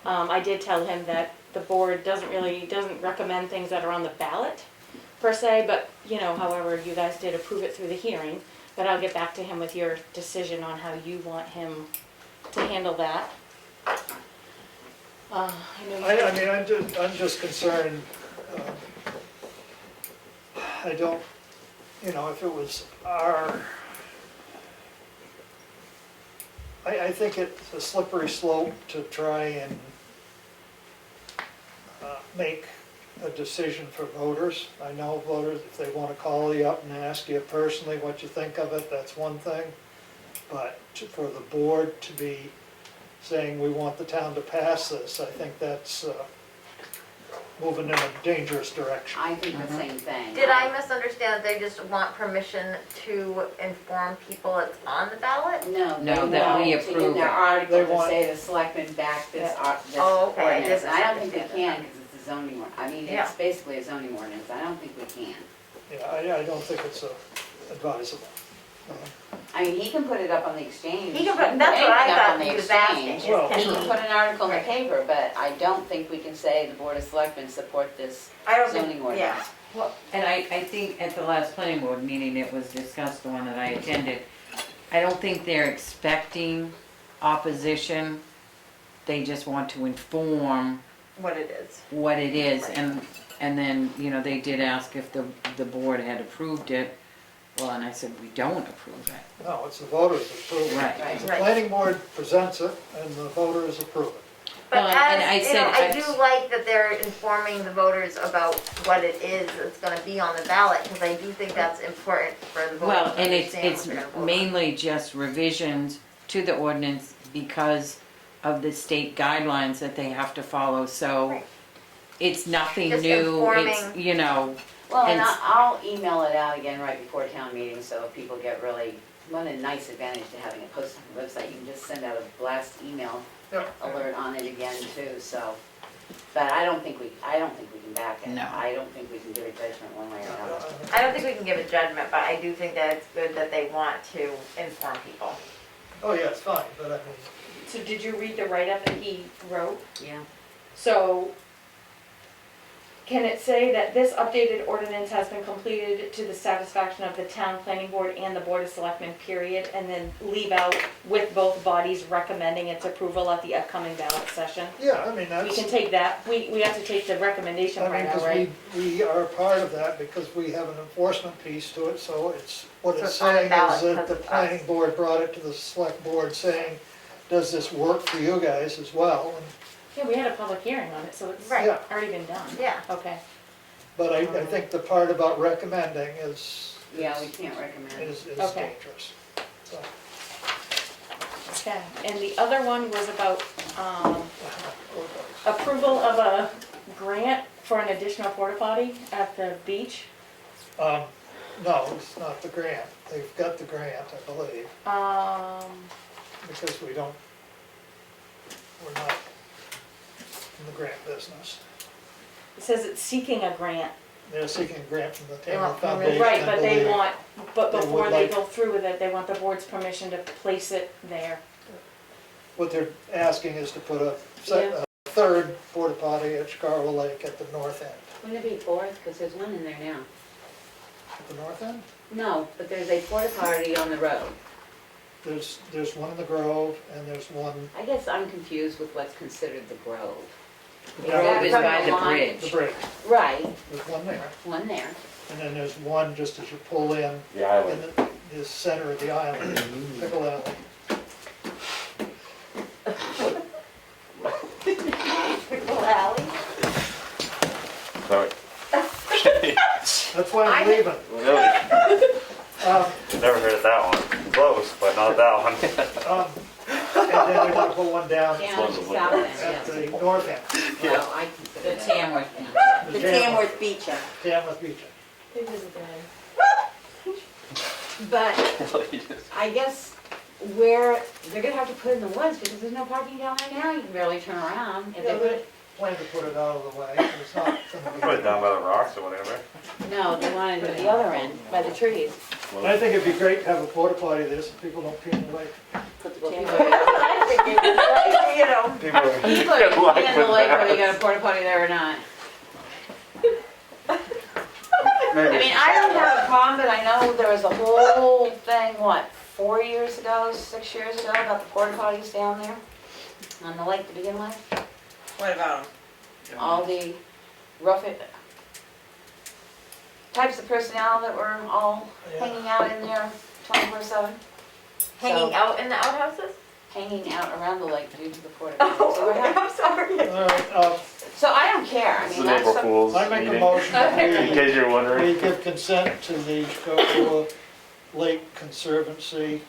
I did tell him that the board doesn't recommend things that are on the ballot per se, but however, you guys did approve it through the hearing. But I'll get back to him with your decision on how you want him to handle that. I know you- I mean, I'm just concerned, I don't, if it was our, I think it's a slippery slope to try and make a decision for voters. I know voters, if they want to call you up and ask you personally what you think of it, that's one thing. But for the board to be saying we want the town to pass this, I think that's moving in a dangerous direction. I think the same thing. Did I misunderstand that they just want permission to inform people it's on the ballot? No, No, they that we want to, in approve their it. article They to want- say the selectmen back this this Oh, okay, I ordinance. did And I don't think we misunderstand can, because it's a zoning ordinance. I mean, Yeah. it's basically a zoning ordinance. I don't think we can. Yeah, I don't think it's advisable. I mean, he can put it up on the exchange. He can put, that's what I anything up thought on the he was exchange. asking. Well, is He can can he- put an article in the Right. paper, but I don't think we can say the Board of Selectmen support this I don't zoning think, ordinance. yeah. Well, and I think at the last planning board meeting, it was discussed, the one that I attended, I don't think they're expecting opposition. They just want to inform What it is. what it is, Right. and then, they did ask if the board had approved it. Well, and I said, we don't approve it. No, it's the voters that approve it. Right. Right. The Right. planning board presents it, and the voters approve it. But Well, and I as, you know, said- I do like that they're informing the voters about what it is that's gonna be on the ballot, because I do think that's important for the voters Well, to and it's understand what they're gonna vote on. mainly just revisions to the ordinance because of the state guidelines that they have to follow, so Right. it's nothing Just new, it's, informing. Well, and And- I'll email it out again right before town meeting, so if people get really, one a nice advantage to having it posted on the website, you can just send out a blast email Yeah. alert on it again too, so. But I don't think we can back it. No. I don't think we can give a judgment one way or another. I don't think we can give a judgment, but I do think that it's good that they want to inform people. Oh, yeah, it's fine, but I mean, So did you read the write-up that he wrote? Yeah. So, can it say that this updated ordinance has been completed to the satisfaction of the town planning board and the board of selectmen, period, and then leave out with both bodies recommending its approval at the upcoming ballot session? yeah, I mean, We that's, can take that, we have to take the recommendation I mean, right now, because right? we are part of that because we have an enforcement piece to it, so it's, what So it's it's on the saying ballot is that because the of us. planning board brought it to the select board saying, does this work for you guys as well? And Yeah, we had a public hearing on it, so it's Right. Yeah. already been done. Yeah. Okay. But I think the part about recommending is, Yeah, we can't recommend. is Okay. dangerous. So, Okay, and the other one was about, approval of a grant for an additional porta potty at the beach. No, it's not the grant. They've got the grant, I believe, because we're not in the grant business. It says it's seeking a grant. They're seeking a grant from the They Tamworth want permission. Foundation, Right, I but they believe. want, but They would before they like- go through with it, they want the board's permission to place it there. What they're asking is to put a Yeah. third porta potty at Chicago Lake at the north end. Wouldn't it be fourth? Because there's one in there now. At the north end? No, but there's a porta potty on the road. There's one in the Grove, and there's one, I guess I'm confused with what's considered the Grove. the road is by the the bridge. bridge. Right, There's one there, one there. and then there's one just as you pull in, The island. in the center of the island, Pickle Alley. Pickle Alley. So, That's why I'm leaving. Really? Never heard of that one. Close, but not that one. And then we gotta put one down Down close to the south end, at the yes. north end, Well, I The consider that. Tamworth. The Tamworth Beach. Tamworth Beach. It is good. But I guess where, they're gonna have to put it in the woods because there's no parking down there now. You can barely turn around. If they put it, Plan to put it out of the way, it's not gonna be. Put it down by the rocks or whatever. no, they wanted it at the other end, by the trees. I think it'd be great to have a porta potty there so people don't pee in the lake. Put the Tamworth. I think it's like, you know. People are Good luck in the with lake that. whether you got a porta potty there or not. I mean, I don't have a problem, but I know there was a whole thing, what, 4 years ago, 6 years ago, about the porta potties down there on the lake to begin with. What about them? All the rough types of personnel that were all hanging out in there 24/7. Hanging out in the outhouses? Hanging out around the lake due to the porta potties. Oh, They were okay, having- I'm sorry. All right, So I don't care, I It's mean, an that's April some, Fool's I make a meeting. motion that In case you're we wondering. give consent to the Chicago Lake Conservancy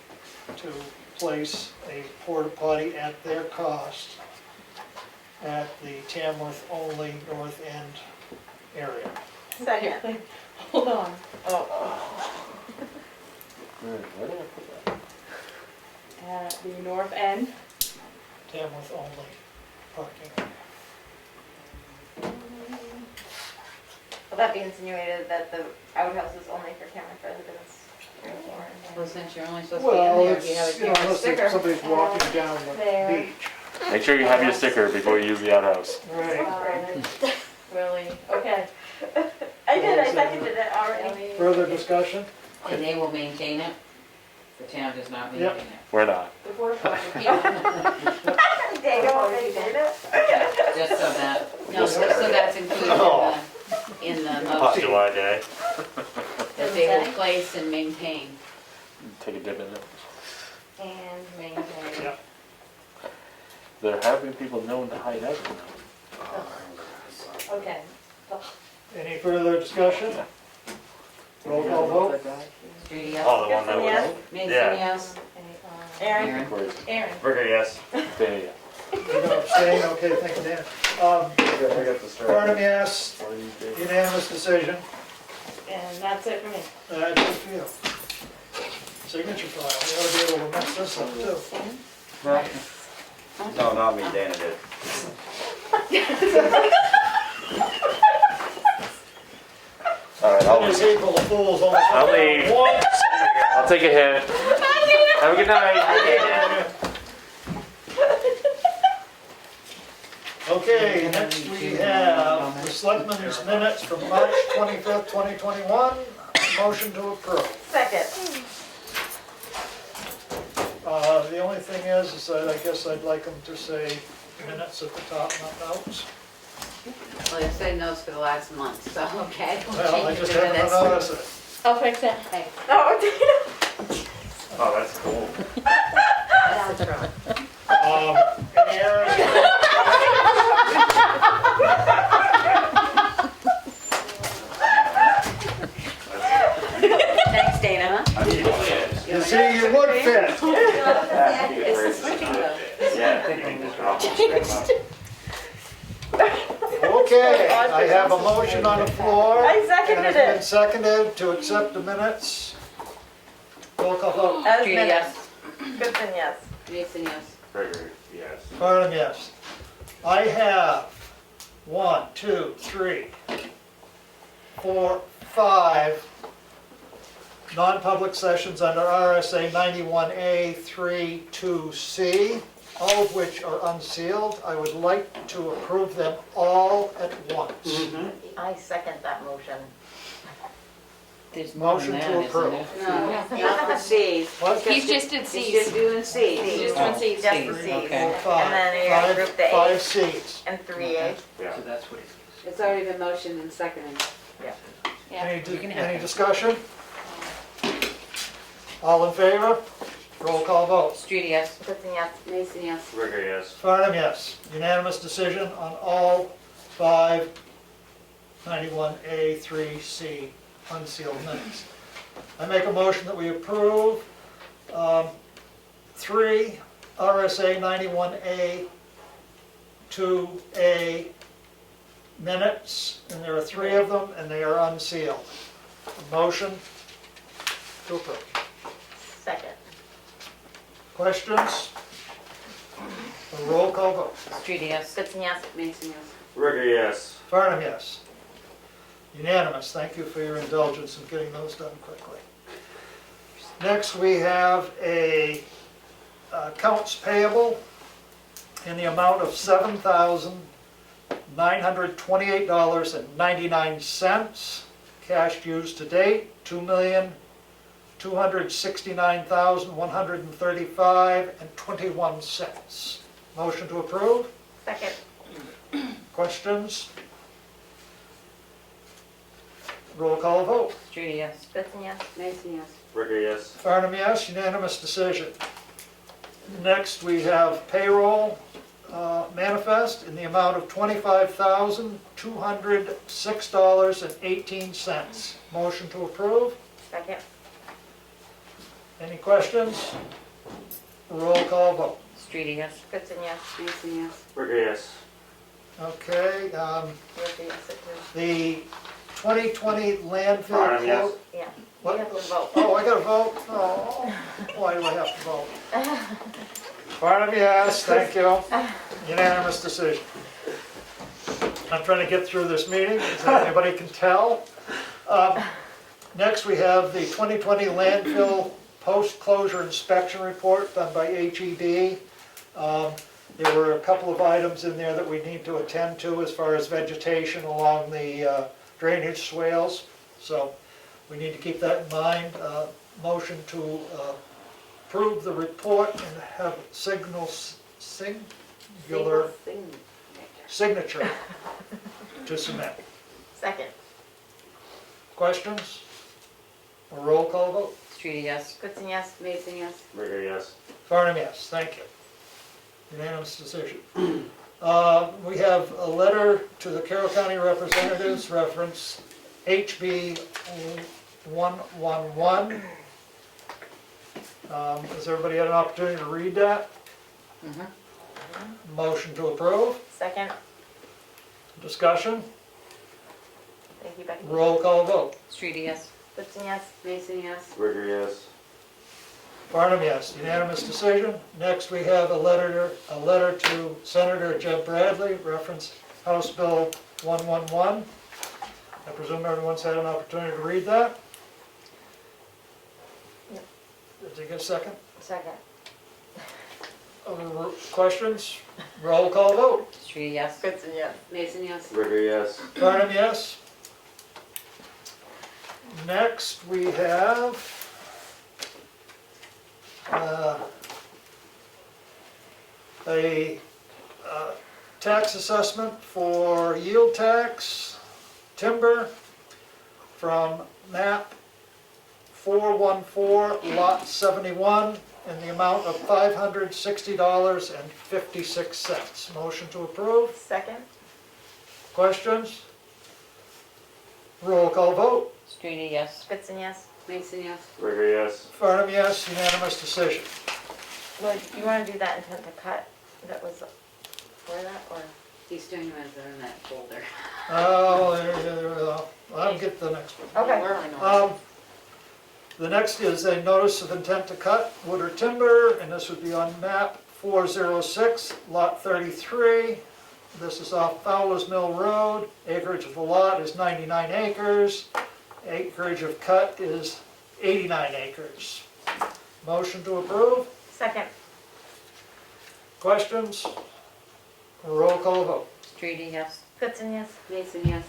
to place a porta potty at their cost at the Tamworth only north end area. Second. Hold on. Oh, Where did I put that? At the north end. Tamworth only parking. will that be insinuated that the outhouse is only for Tamworth residents? Well, since you're only supposed to be in Well, there, it's, if you have a you know, camera unless sticker. somebody's walking down the There. beach. Make sure you have your sticker before you use the outhouse. Right. Really? Okay. I did, I seconded it already. Further discussion? And they will maintain it? The town does not Yep. maintain it? We're not. Before They don't maintain it. Just so that, No, so that's included in the Hot motion, July day. that they will place and maintain. Take a dip in it. and maintain. Yeah. There have been people known to hide out in them. Okay. Any further discussion? Roll call vote? Streety, yes? Oh, the one that Yes. was. Mason, Yeah. yes? Aaron, Aaron? Whereas Aaron. Burger, yes. they, You're gonna abstain, okay, thank you, Dan. I got the start. Barnum, yes, what do you think? unanimous decision. And that's it for me. Good for you. Signature file, we ought to be able to mess this up too. No, not me, Dana did. All right, These April Fools only. I'll leave. Once. I'll take a hit. Have a good night. Okay, next we have the Selectmen's minutes from March 25th, 2021. Motion to approve. Second. The only thing is that I guess I'd like them to say minutes at the top, not notes. Well, you said notes for the last month, so, okay. we'll Well, I change it just to happened to minutes. notice it. I'll fix it. Hey, Oh, Dana. Oh, that's cool. that's the trouble. Any errors? Thanks, Dana. You see, you would fit. It's the switching though. Okay, I have a motion on the floor. I seconded And it's been it. seconded to accept the minutes. Roll call vote. As Streety, minutes. Goodson, yes. Mason, yes. Burger, yes. Barnum, yes. I have 1, 2, 3, 4, 5 non-public sessions under RSA 91A 3, 2C, all of which are unsealed. I would like to approve them all at once. I second that motion. There's more than Motion to that, isn't approve. there? No, not the C's. What? He's just did He's just C's. doing C's. He's just Oh. doing C's. Just the C's, C's. okay. Five, And then you gotta group the A's. 5 C's. And 3A. Yeah. So that's what it is. It's already been motioned and seconded. Yeah. Any you can have any that. discussion? All in favor? Roll call vote. Streety, yes? Goodson, yes. Mason, yes. Burger, yes. Farnham, yes. Unanimous decision on all 5 91A 3C unsealed minutes. I make a motion that we approve 3 RSA 91A 2A minutes, and there are 3 of them, and they are unsealed. Motion to approve. Second. Questions? A roll call vote. Streety, yes? Goodson, yes. Mason, yes. Burger, yes. Farnham, yes. Unanimous. Thank you for your indulgence in getting those done quickly. Next, we have a accounts payable in the amount of $7,928.99. Cash used to date, $2,269,135.21. Motion to approve. Second. Questions? Roll call vote. Streety, yes? Goodson, yes. Mason, yes. Burger, yes. Farnham, yes, unanimous decision. Next, we have payroll manifest in the amount of $25,206.18. Motion to approve. Second. Any questions? Roll call vote. Streety, yes? Goodson, yes. Mason, yes. Burger, yes. Okay, You have to yes it too. the 2020 landfill. Farnham, yes. quote- Yeah. What? You have to vote. Oh, I gotta vote? Oh, why do I have to vote? Farnham, yes, thank you. Unanimous decision. I'm trying to get through this meeting, as anybody can tell. Next, we have the 2020 landfill post-closure inspection report done by HED. There were a couple of items in there that we need to attend to as far as vegetation along the drainage swales. So we need to keep that in mind. Motion to approve the report and have singular signature to submit. Second. Questions? A roll call vote? Streety, yes. Goodson, yes. Mason, yes. Ritter, yes. Farnham, yes. Thank you. Unanimous decision. We have a letter to the Carroll County representatives, reference HB 111. Has everybody had an opportunity to read that? Motion to approve. Second. Discussion. Thank you, Becky. Roll call vote. Streety, yes. Goodson, yes. Mason, yes. Ritter, yes. Farnham, yes. Unanimous decision. Next, we have a letter to Senator Jeb Bradley, reference House Bill 111. I presume everyone's had an opportunity to read that? Yep. Did you get a second? Second. Other questions? Roll call vote. Streety, yes. Goodson, yes. Mason, yes. Ritter, yes. Farnham, yes. Next, we have a tax assessment for yield tax, timber, from map 414, lot 71, in the amount of $560.56. Motion to approve. Second. Questions? Roll call vote. Streety, yes. Goodson, yes. Mason, yes. Ritter, yes. Farnham, yes. Unanimous decision. Well, you wanna do that intent to cut? That was for that, or? He's doing them as they're in that folder. Oh, I'll get the next one. Okay. The next is a notice of intent to cut wood or timber, and this would be on map 406, lot 33. This is off Fowler's Mill Road. Acreage of the lot is 99 acres. Acreage of cut is 89 acres. Motion to approve. Second. Questions? Roll call vote. Streety, yes. Goodson, yes. Mason, yes.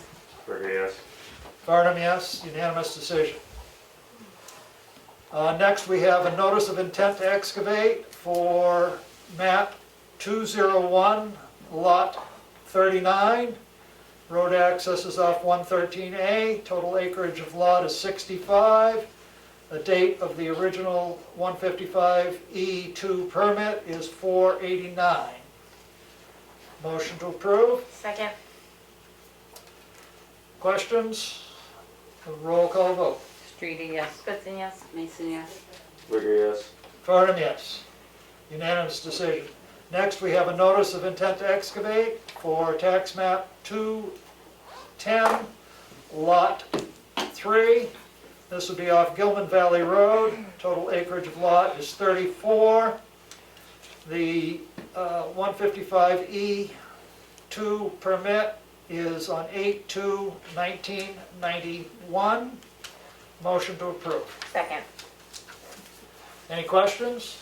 Ritter, yes. Farnham, yes. Unanimous decision. Next, we have a notice of intent to excavate for map 201, lot 39. Road access is off 113A. Total acreage of lot is 65. The date of the original 155E2 permit is 4/89. Motion to approve. Second. Questions? A roll call vote. Streety, yes. Goodson, yes. Mason, yes. Ritter, yes. Farnham, yes. Unanimous decision. Next, we have a notice of intent to excavate for tax map 210, lot 3. This would be off Gilman Valley Road. Total acreage of lot is 34. The 155E2 permit is on 8/2/1991. Motion to approve. Second. Any questions?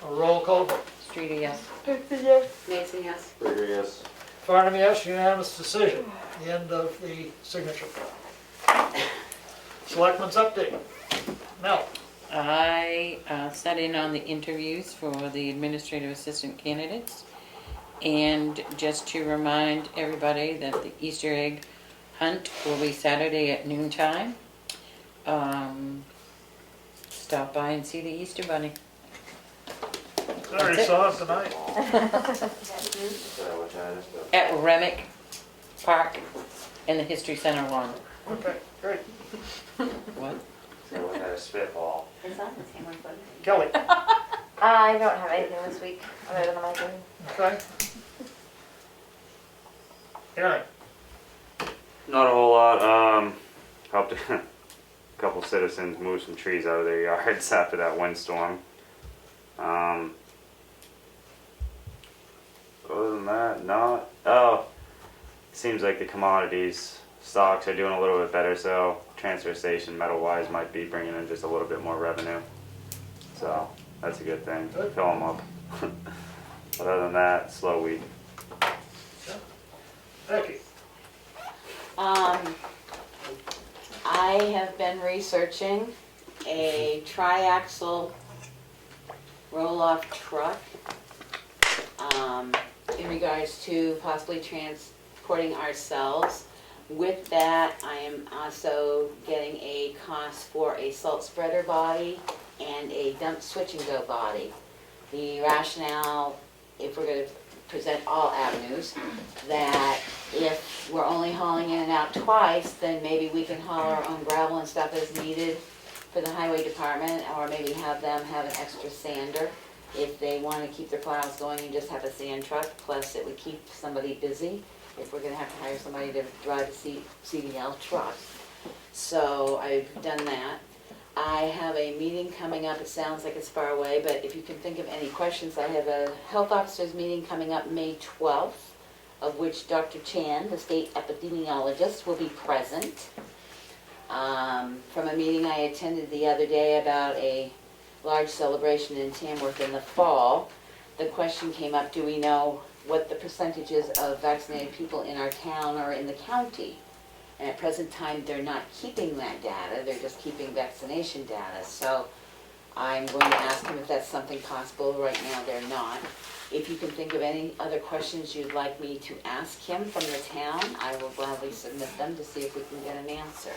A roll call vote. Streety, yes. Goodson, yes. Mason, yes. Ritter, yes. Farnham, yes. Unanimous decision. The end of the signature. Selectmen's update. Mel. I sat in on the interviews for the administrative assistant candidates. And just to remind everybody that the Easter egg hunt will be Saturday at noontime. Stop by and see the Easter bunny. I already saw it tonight. At Remick Park in the History Center lawn. Okay, great. What? So what kind of spitball? It's on the same one, but. Kelly. I don't have anything this week, other than my game. Okay. Aaron. Not a whole lot. Helped a couple citizens move some trees out of their yards after that windstorm. Other than that, not. Oh, seems like the commodities stocks are doing a little bit better, so transfer station metal-wise might be bringing in just a little bit more revenue. So that's a good thing. Good. Fill them up. But other than that, slow week. Becky? I have been researching a tri-axle roll-off truck in regards to possibly transporting ourselves. With that, I am also getting a cost for a salt spreader body and a dump switch and go body. The rationale, if we're going to present all avenues, that if we're only hauling in and out twice, then maybe we can haul our own gravel and stuff as needed for the highway department, or maybe have them have an extra sander if they want to keep their plows going and just have a sand truck. Plus, it would keep somebody busy if we're going to have to hire somebody to drive a CDL truck. So I've done that. I have a meeting coming up. It sounds like it's far away, but if you can think of any questions, I have a health officers meeting coming up May 12th, of which Dr. Chan, the state epidemiologist, will be present. From a meeting I attended the other day about a large celebration in Tamworth in the fall, the question came up, do we know what the percentages of vaccinated people in our town or in the county? And at present time, they're not keeping that data, they're just keeping vaccination data. So I'm going to ask him if that's something possible. Right now, they're not. If you can think of any other questions you'd like me to ask him from the town, I will gladly submit them to see if we can get an answer.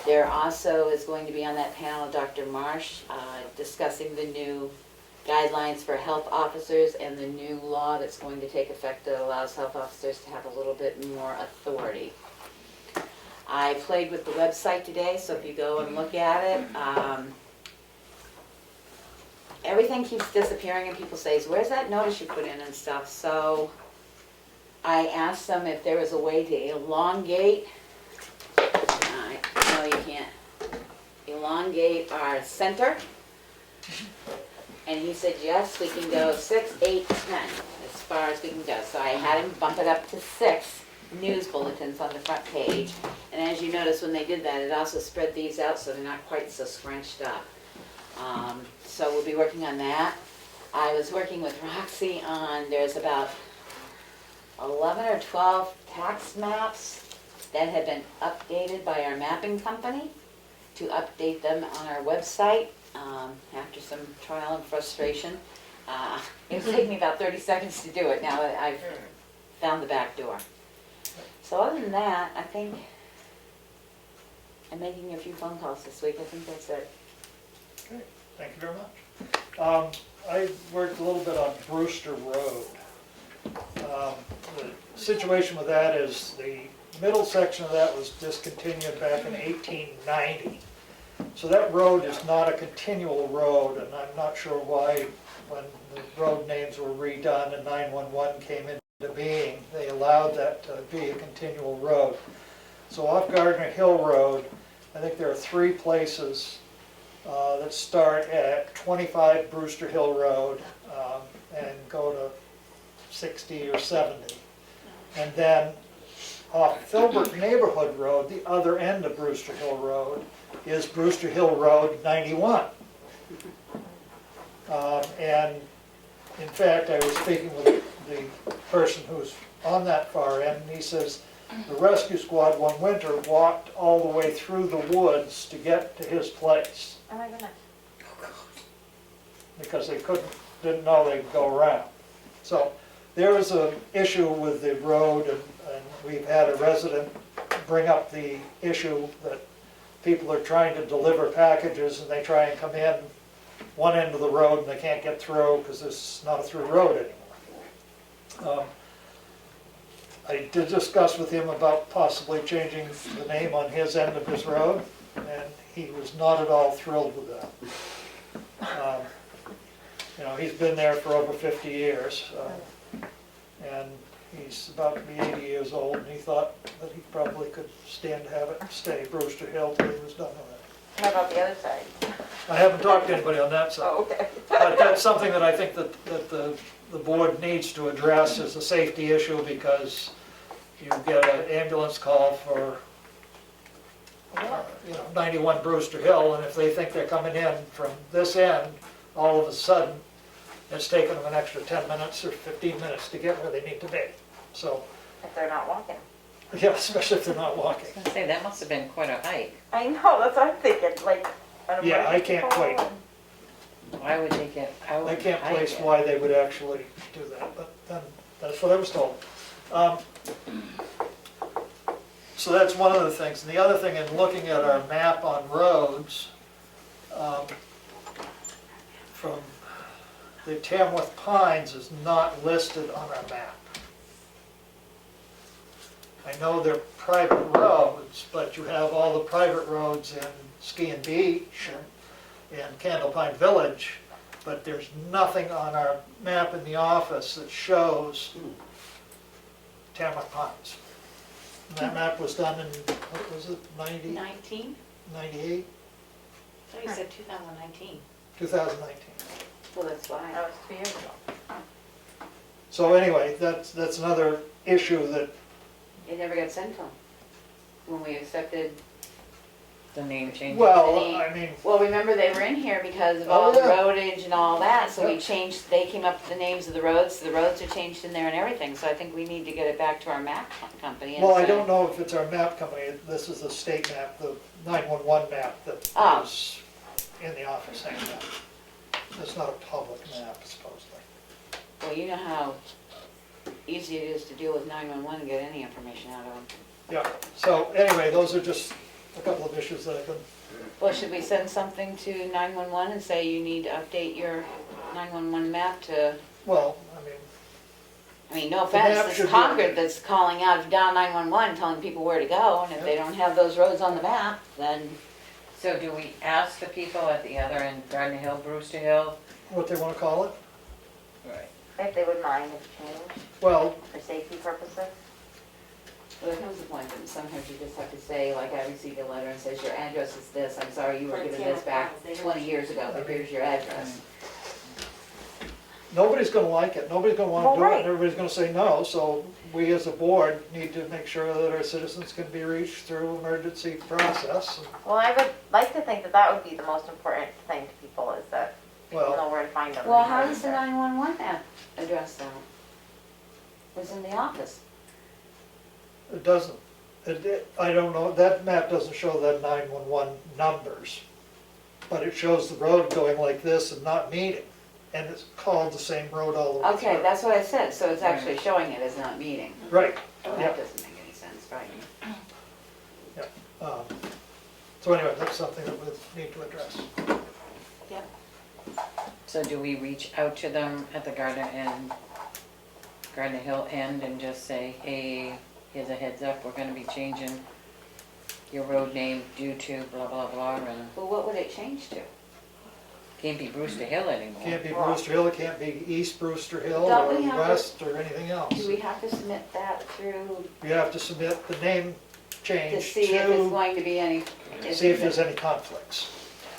There also is going to be on that panel Dr. Marsh discussing the new guidelines for health officers and the new law that's going to take effect that allows health officers to have a little bit more authority. I played with the website today, so if you go and look at it, everything keeps disappearing and people say, where's that notice you put in and stuff? So I asked them if there was a way to elongate, no you can't, elongate our center. And he said, yes, we can go 6, 8, 10, as far as we can go. So I had him bump it up to 6 news bulletins on the front page. And as you notice, when they did that, it also spread these out so they're not quite so scrunched up. So we'll be working on that. I was working with Roxy on, there's about 11 or 12 tax maps that have been updated by our mapping company to update them on our website. After some trial and frustration, it will take me about 30 seconds to do it now that I've found the back door. So other than that, I think I'm making a few phone calls this week. I think that's it. Okay, thank you very much. I worked a little bit on Brewster Road. The situation with that is the middle section of that was discontinued back in 1890. So that road is not a continual road, and I'm not sure why, when the road names were redone and 911 came into being, they allowed that to be a continual road. So off Gardner Hill Road, I think there are 3 places that start at 25 Brewster Hill Road and go to 60 or 70. And then off Filbert Neighborhood Road, the other end of Brewster Hill Road, is Brewster Hill Road 91. And in fact, I was speaking with the person who's on that far end, and he says the rescue squad one winter walked all the way through the woods to get to his place. Oh my goodness. Because they didn't know they could go around. So there was an issue with the road, and we've had a resident bring up the issue that people are trying to deliver packages and they try and come in one end of the road and they can't get through because it's not a through road anymore. I did discuss with him about possibly changing the name on his end of his road, and he was not at all thrilled with that. You know, he's been there for over 50 years, and he's about to be 80 years old, and he thought that he probably could stand to have it stay Brewster Hill till he was done with it. How about the other side? I haven't talked to anybody on that side. Oh, okay. But that's something that I think that the board needs to address as a safety issue, because you get an ambulance call for you know, 91 Brewster Hill, and if they think they're coming in from this end, all of a sudden, it's taking them an extra 10 minutes or 15 minutes to get where they need to be. So, If they're not walking. yeah, especially if they're not walking. I was gonna say, that must have been quite a hike. I know, that's what I'm thinking, like. an Yeah, I emergency can't call quite- and- Why would they get out? I can't hike place it? why they would actually do that, but then, that's what I was told. So that's one of the things. And the other thing, in looking at our map on roads, from the Tamworth Pines is not listed on our map. I know they're private roads, but you have all the private roads in Ski and Beach and Candle Pine Village, but there's nothing on our map in the office that shows Tamworth Pines. And that map was done in, what was it, 90, 19? 98, I thought you said 2019. 2019? Well, that's why. That was 2 years ago. So anyway, that's another issue that, It never got sent to them when we accepted. The name change. well, I mean, Well, remember they were in here because of all Oh, the yeah. roadage and all that, so we Yep. changed, they came up with the names of the roads are changed in there and everything, so I think we need to get it back to our map company and well, I say- don't know if it's our map company. This is the state map, the 911 map that Oh. is in the office hanging out. It's not a public map, supposedly. Well, you know how easy it is to deal with 911 and get any information out of them. Yeah, so anyway, those are just a couple of issues that I can, Well, should we send something to 911 and say you need to update your 911 map to, well, I mean, no The map offense, should it's be- Concord that's calling out down 911, telling people where to go, and if they don't have those roads on the map, then, So do we ask the people at the other end, Gardner Hill, Brewster Hill? what they want to call it. Right. If they would mind if changed Well, for safety purposes. well, there comes a point that sometimes you just have to say, like, I received a letter and says your address is this, I'm sorry you were For given this back Tamworth, 20 years ago, but here's your address. nobody's going to like it. Nobody's going to want Well, to do it, right. and everybody's going to say no. So we as a board need to make sure that our citizens can be reached through emergency process. Well, I would like to think that that would be the most important thing to people is that people Well, know where to find them. Well, how does the 911 app address that? It's in the office. it doesn't. I don't know, that map doesn't show the 911 numbers, but it shows the road going like this and not meeting, and it's called the same road all the way through. Okay, that's what I said, so it's actually showing it as not meeting. Right, Oh, yeah. that doesn't make any sense, right? So anyway, that's something that we need to address. So do we reach out to them at the Gardner Hill end and just say, hey, here's a heads up, we're gonna be changing your road name due to blah, blah, blah, and Well, what would it change to? can't be Brewster Hill anymore. Can't be Brewster Hill, it can't be East Brewster Hill Don't or we have to- West or anything else. Do we have to submit that through You have to submit the name to change see if it's to, going to be any? see if there's any conflicts.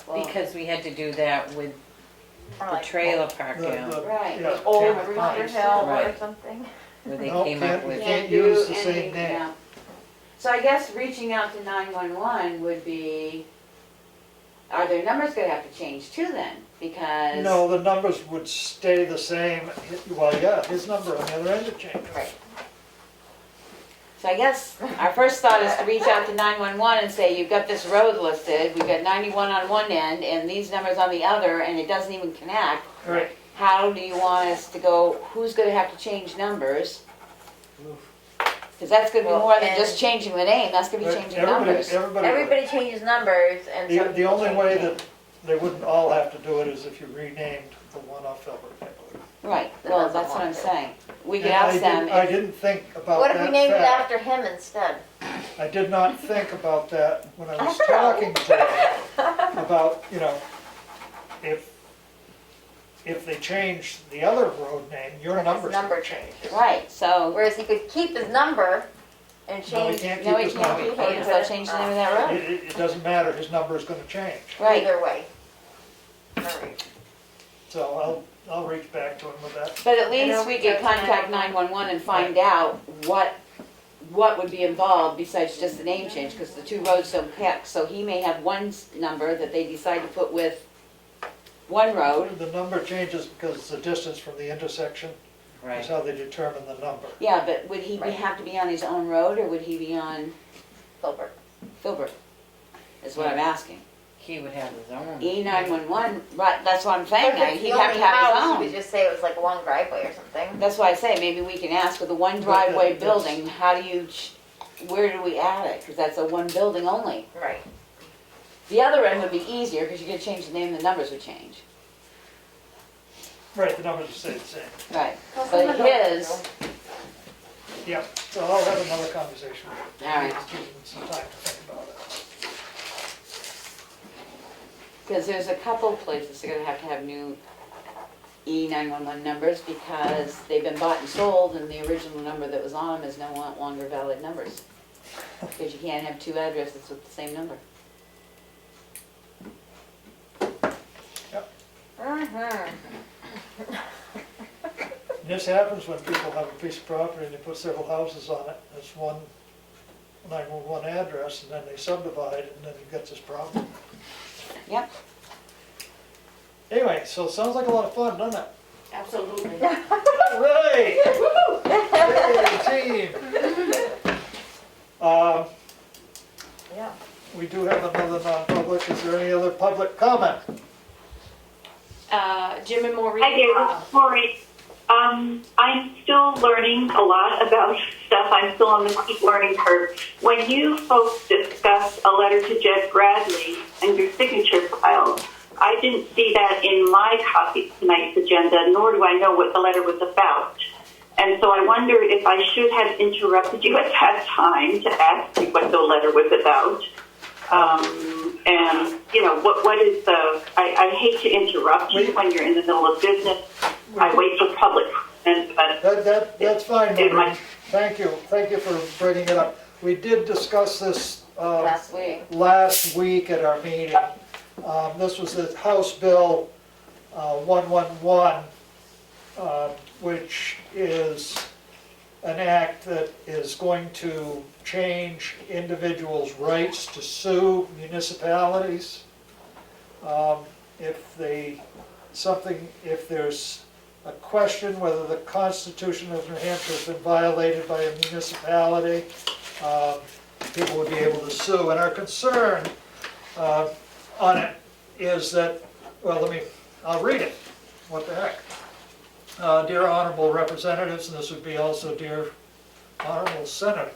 Well, Because we had to do that with Or the like trailer park The- down, the- Right, yeah, the old Tamworth Brewster Pines. Hill or Right. something. where they No, came can't- up with. you can't do use the any- same name. yeah. So I guess reaching out to 911 would be, are their numbers gonna have to change too then? Because. No, the numbers would stay the same. Well, yeah, his number on the other end would change. Right. So I guess our first thought is to reach out to 911 and say, you've got this road listed, we've got 91 on one end and these numbers on the other, and it doesn't even connect. Right. How do you want us to go, who's gonna have to change numbers? Because that's gonna be Well, more than and- just changing the name, that's gonna be changing Everybody, numbers. Everybody changes numbers and some the people only change way names. that they wouldn't all have to do it is if you renamed the one off Filbert, I believe. Right, That well, doesn't that's what I'm want to. saying. We could And ask them, I if- didn't think about What if we that named it fact. after him instead? I did not think about that when I was I know. talking to them about, if they change the other road name, your His numbers number would change. changes. right, so, Whereas he could keep his number and No, he change can't no, keep we his can't number. do that, so change the name of that road. It doesn't matter, his number's gonna change. Right, either way. All right. So I'll reach back to him with that. but at And least I'll we reach could out to contact 911 and find out what what would be involved besides just the name change, because the two roads don't connect. So he may have one number that they decide to put with one road. The number changes because it's the distance from the intersection, is how they determine the number. Yeah, but would he have to be on his own road, or would he be on Filbert. Filbert? Is what I'm asking. He would have his own. E911, right, that's what I'm saying, But now, if it's he'd the have only to have house, his you own. could just say it was like one driveway or something. That's why I say, maybe we can ask with the one driveway building, how do you, where do we add it? Because that's a one building only. Right. The other end would be easier, because you could change the name, the numbers would change. Right, the numbers will stay the same. Right, Well, but someone his, else Yeah, so I'll have another conversation. All right. Just give them some time to think about it. because there's a couple places that are gonna have new E911 numbers, because they've been bought and sold, and the original number that was on them is no longer valid numbers. Because you can't have two addresses with the same number. This happens when people have a piece of property and they put several houses on it. It's one 911 address, and then they subdivide, and then you get this problem. Yep. Anyway, so it sounds like a lot of fun, doesn't it? Absolutely. Right! Yay, team! Yeah. We do have another non-public. Is there any other public comment? Jim and Maureen. Hi there, this is Maureen. I'm still learning a lot about stuff. I'm still on the steep learning curve. When you folks discussed a letter to Jed Bradley and your signature file, I didn't see that in my copy of tonight's agenda, nor do I know what the letter was about. And so I wondered if I should have interrupted you at that time to ask you what the letter was about. And, you know, what is the, I hate to interrupt you when you're in the middle of business. I wait for public comment, but That's fine, It Maureen. might- Thank you for bringing it up. We did discuss this Last week. last week at our meeting. This was the House Bill 111, which is an act that is going to change individuals' rights to sue municipalities. If there's a question whether the Constitution of New Hampshire has been violated by a municipality, people would be able to sue. And our concern on it is that, well, I'll read it. What the heck? Dear Honorable Representatives, and this would be also Dear Honorable Senator,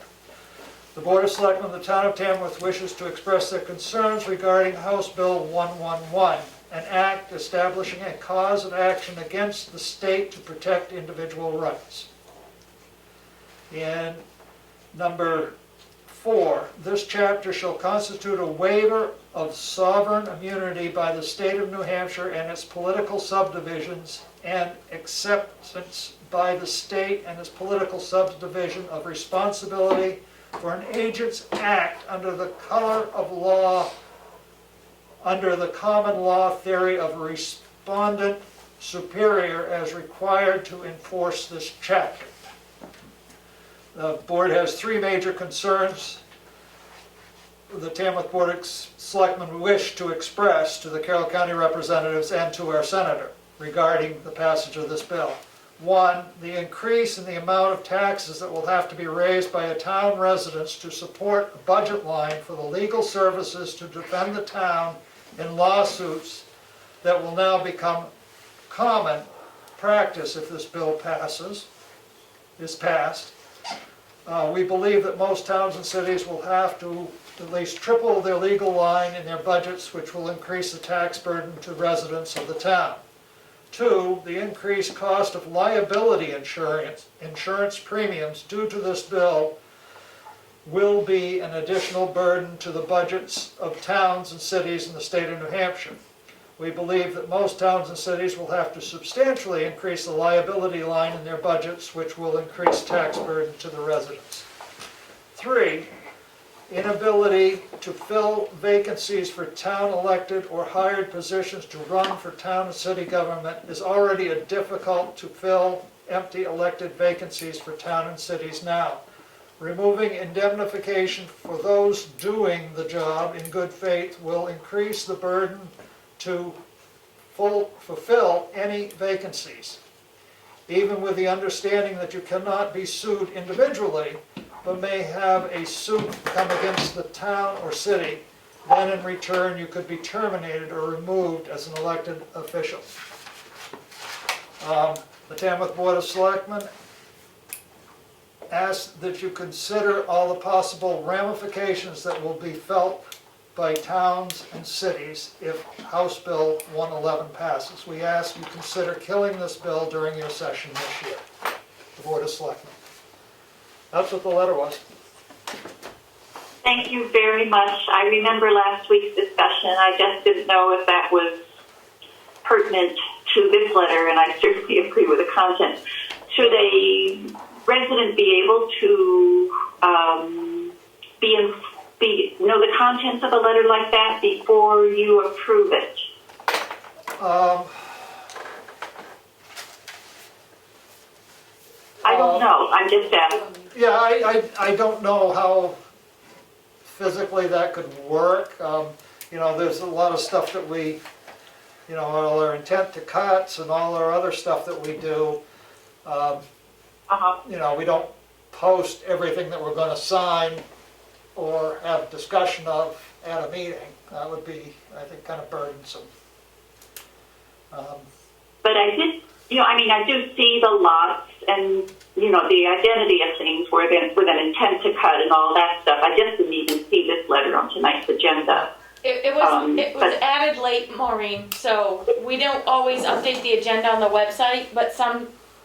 the Board of Selectmen of the Town of Tamworth wishes to express their concerns regarding House Bill 111, an act establishing a cause of action against the state to protect individual rights. In number 4, this chapter shall constitute a waiver of sovereign immunity by the state of New Hampshire and its political subdivisions, and acceptance by the state and its political subdivision of responsibility for an agent's act under the color of law, under the common law theory of respondent superior as required to enforce this chapter. The board has 3 major concerns the Tamworth Board of Selectmen wish to express to the Carroll County representatives and to our senator regarding the passage of this bill. 1, the increase in the amount of taxes that will have to be raised by a town residents to support a budget line for the legal services to defend the town in lawsuits that will now become common practice if this bill is passed. We believe that most towns and cities will have to at least triple their legal line in their budgets, which will increase the tax burden to residents of the town. 2, the increased cost of liability insurance premiums due to this bill will be an additional burden to the budgets of towns and cities in the state of New Hampshire. We believe that most towns and cities will have to substantially increase the liability line in their budgets, which will increase tax burden to the residents. 3, inability to fill vacancies for town elected or hired positions to run for town and city government is already a difficult to fill empty elected vacancies for town and cities now. Removing indemnification for those doing the job in good faith will increase the burden to fulfill any vacancies. Even with the understanding that you cannot be sued individually, but may have a suit come against the town or city, then in return you could be terminated or removed as an elected official. The Tamworth Board of Selectmen asks that you consider all the possible ramifications that will be felt by towns and cities if House Bill 111 passes. We ask you consider killing this bill during your session this year, the Board of Selectmen. That's what the letter was. Thank you very much. I remember last week's discussion. I just didn't know if that was pertinent to this letter, and I certainly agree with the content. Should a resident be able to know the contents of a letter like that before you approve it? I don't know. I'm just asking. Yeah, I don't know how physically that could work. You know, there's a lot of stuff that we, you know, all our intent to cuts and all our other stuff that we do. You know, we don't post everything that we're going to sign or have discussion of at a meeting. That would be, I think, kind of burdensome. But I did, you know, I mean, I do see the lots and, you know, the identity of things with an intent to cut and all that stuff. I just didn't even see this letter on tonight's agenda. It was added late, Maureen, so we don't always update the agenda on the website, but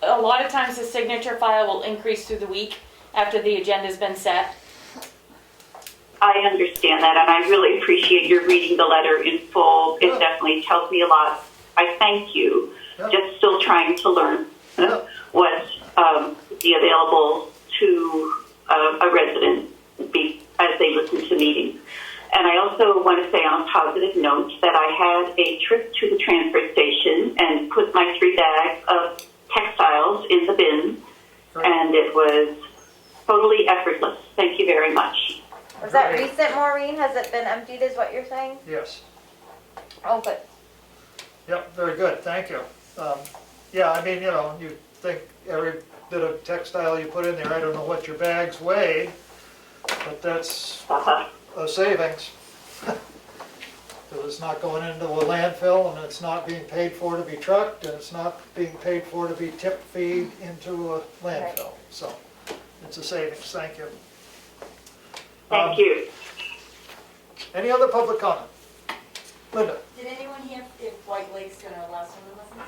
a lot of times the signature file will increase through the week after the agenda's been set. I understand that, and I really appreciate your reading the letter in full. It definitely tells me a lot. I thank you. Just still trying to learn what be available to a resident as they listen to meetings. And I also want to say on a positive note that I had a trip to the transfer station and put my 3 bags of textiles in the bin, and it was totally effortless. Thank you very much. Was that recent, Maureen? Has it been emptied is what you're saying? Yes. Oh, good. Yep, very good, thank you. Yeah, I mean, you know, you think every bit of textile you put in there, I don't know what your bags weigh, but that's a savings. Because it's not going into a landfill, and it's not being paid for to be trucked, and it's not being paid for to be tip feed into a landfill. So it's a savings, thank you. Thank you. Any other public comment? Linda? Did anyone hear if White Lake's gonna allow swim lessons?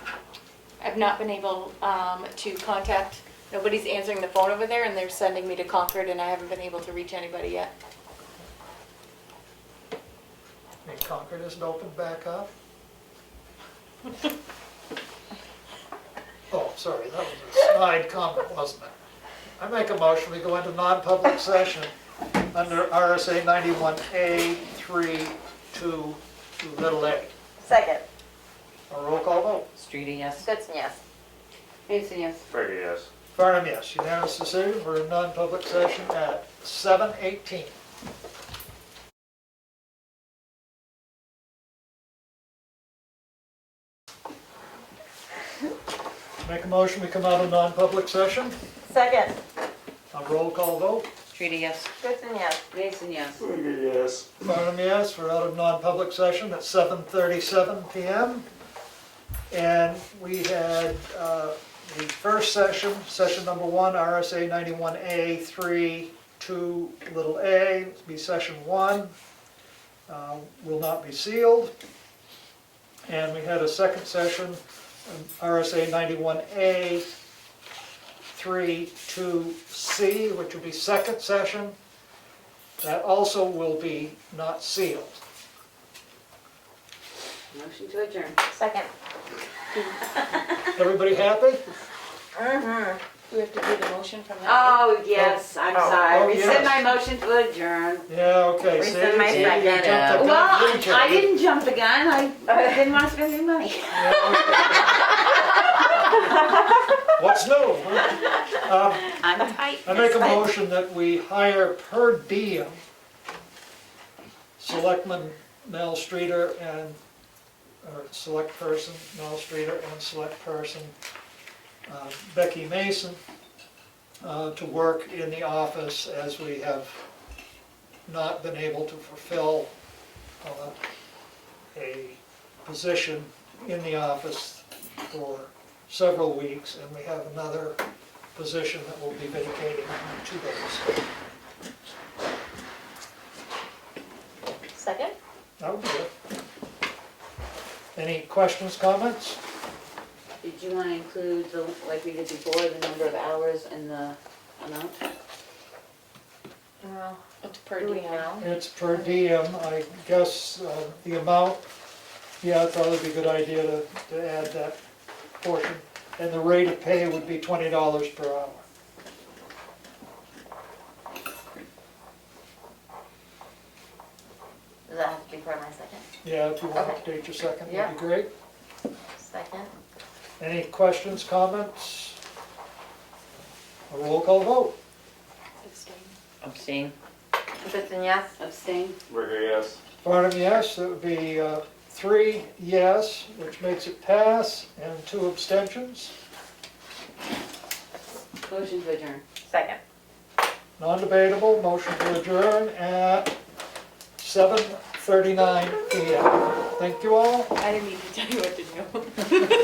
I've not been able to contact, nobody's answering the phone over there, and they're sending me to Concord, and I haven't been able to reach anybody yet. I mean, Concord isn't opened back up? Oh, sorry, that was a snide comment, wasn't it? I make a motion, we go into non-public session under RSA 91A 3(2) little a. Second. A roll call vote. Streeter, yes. Goodson, yes. Mason, yes. Fergie, yes. Farnham, yes. Unanimous decision. We're in non-public session at 7:18. Make a motion, we come out of non-public session. Second. A roll call vote. Streeter, yes. Goodson, yes. Mason, yes. Fergie, yes. Farnham, yes. We're out of non-public session at 7:37 p.m. And we had the first session, session number 1, RSA 91A 3(2) little a, be session 1, will not be sealed. And we had a second session, RSA 91A 3(2)C, which will be second session. That also will be not sealed. Motion to adjourn. Second. Everybody happy? Mm-hmm. Do we have to do the motion from that? Oh, yes, I'm sorry. Oh, Rescind yes. my motion to adjourn. Yeah, okay. Rescind See? my See, you second. jumped the gun, Well, didn't you? I didn't jump the gun. I didn't want to spend any money. Yeah, okay. What's new? Huh? I'm tight. I make a motion that we hire per diem Selectman Mel Streeter and, or select person, Mel Streeter and select person Becky Mason to work in the office as we have not been able to fulfill a position in the office for several weeks, and we have another position that will be vacating in 2 days. Second? That would be it. Any questions, comments? Did you want to include, the like we did before, the number of hours and the amount? Well, It's per do we diem. know? It's per diem, I guess the amount, yeah, it'd probably be a good idea to add that portion. And the rate of pay would be $20 per hour. Does that have to be part of my second? Yeah, if you want to Okay. update your second, Yeah. that'd be great. Second. Any questions, comments? A roll call vote. Abstain. Goodson, yes? Abstain? Ricker, yes. Barnum, yes, that would be 3 yes, which makes it pass, and 2 abstentions. Motion to adjourn. Second. Non-debatable, motion to adjourn at 7:39 PM. Thank you all. I didn't need to tell you what to do.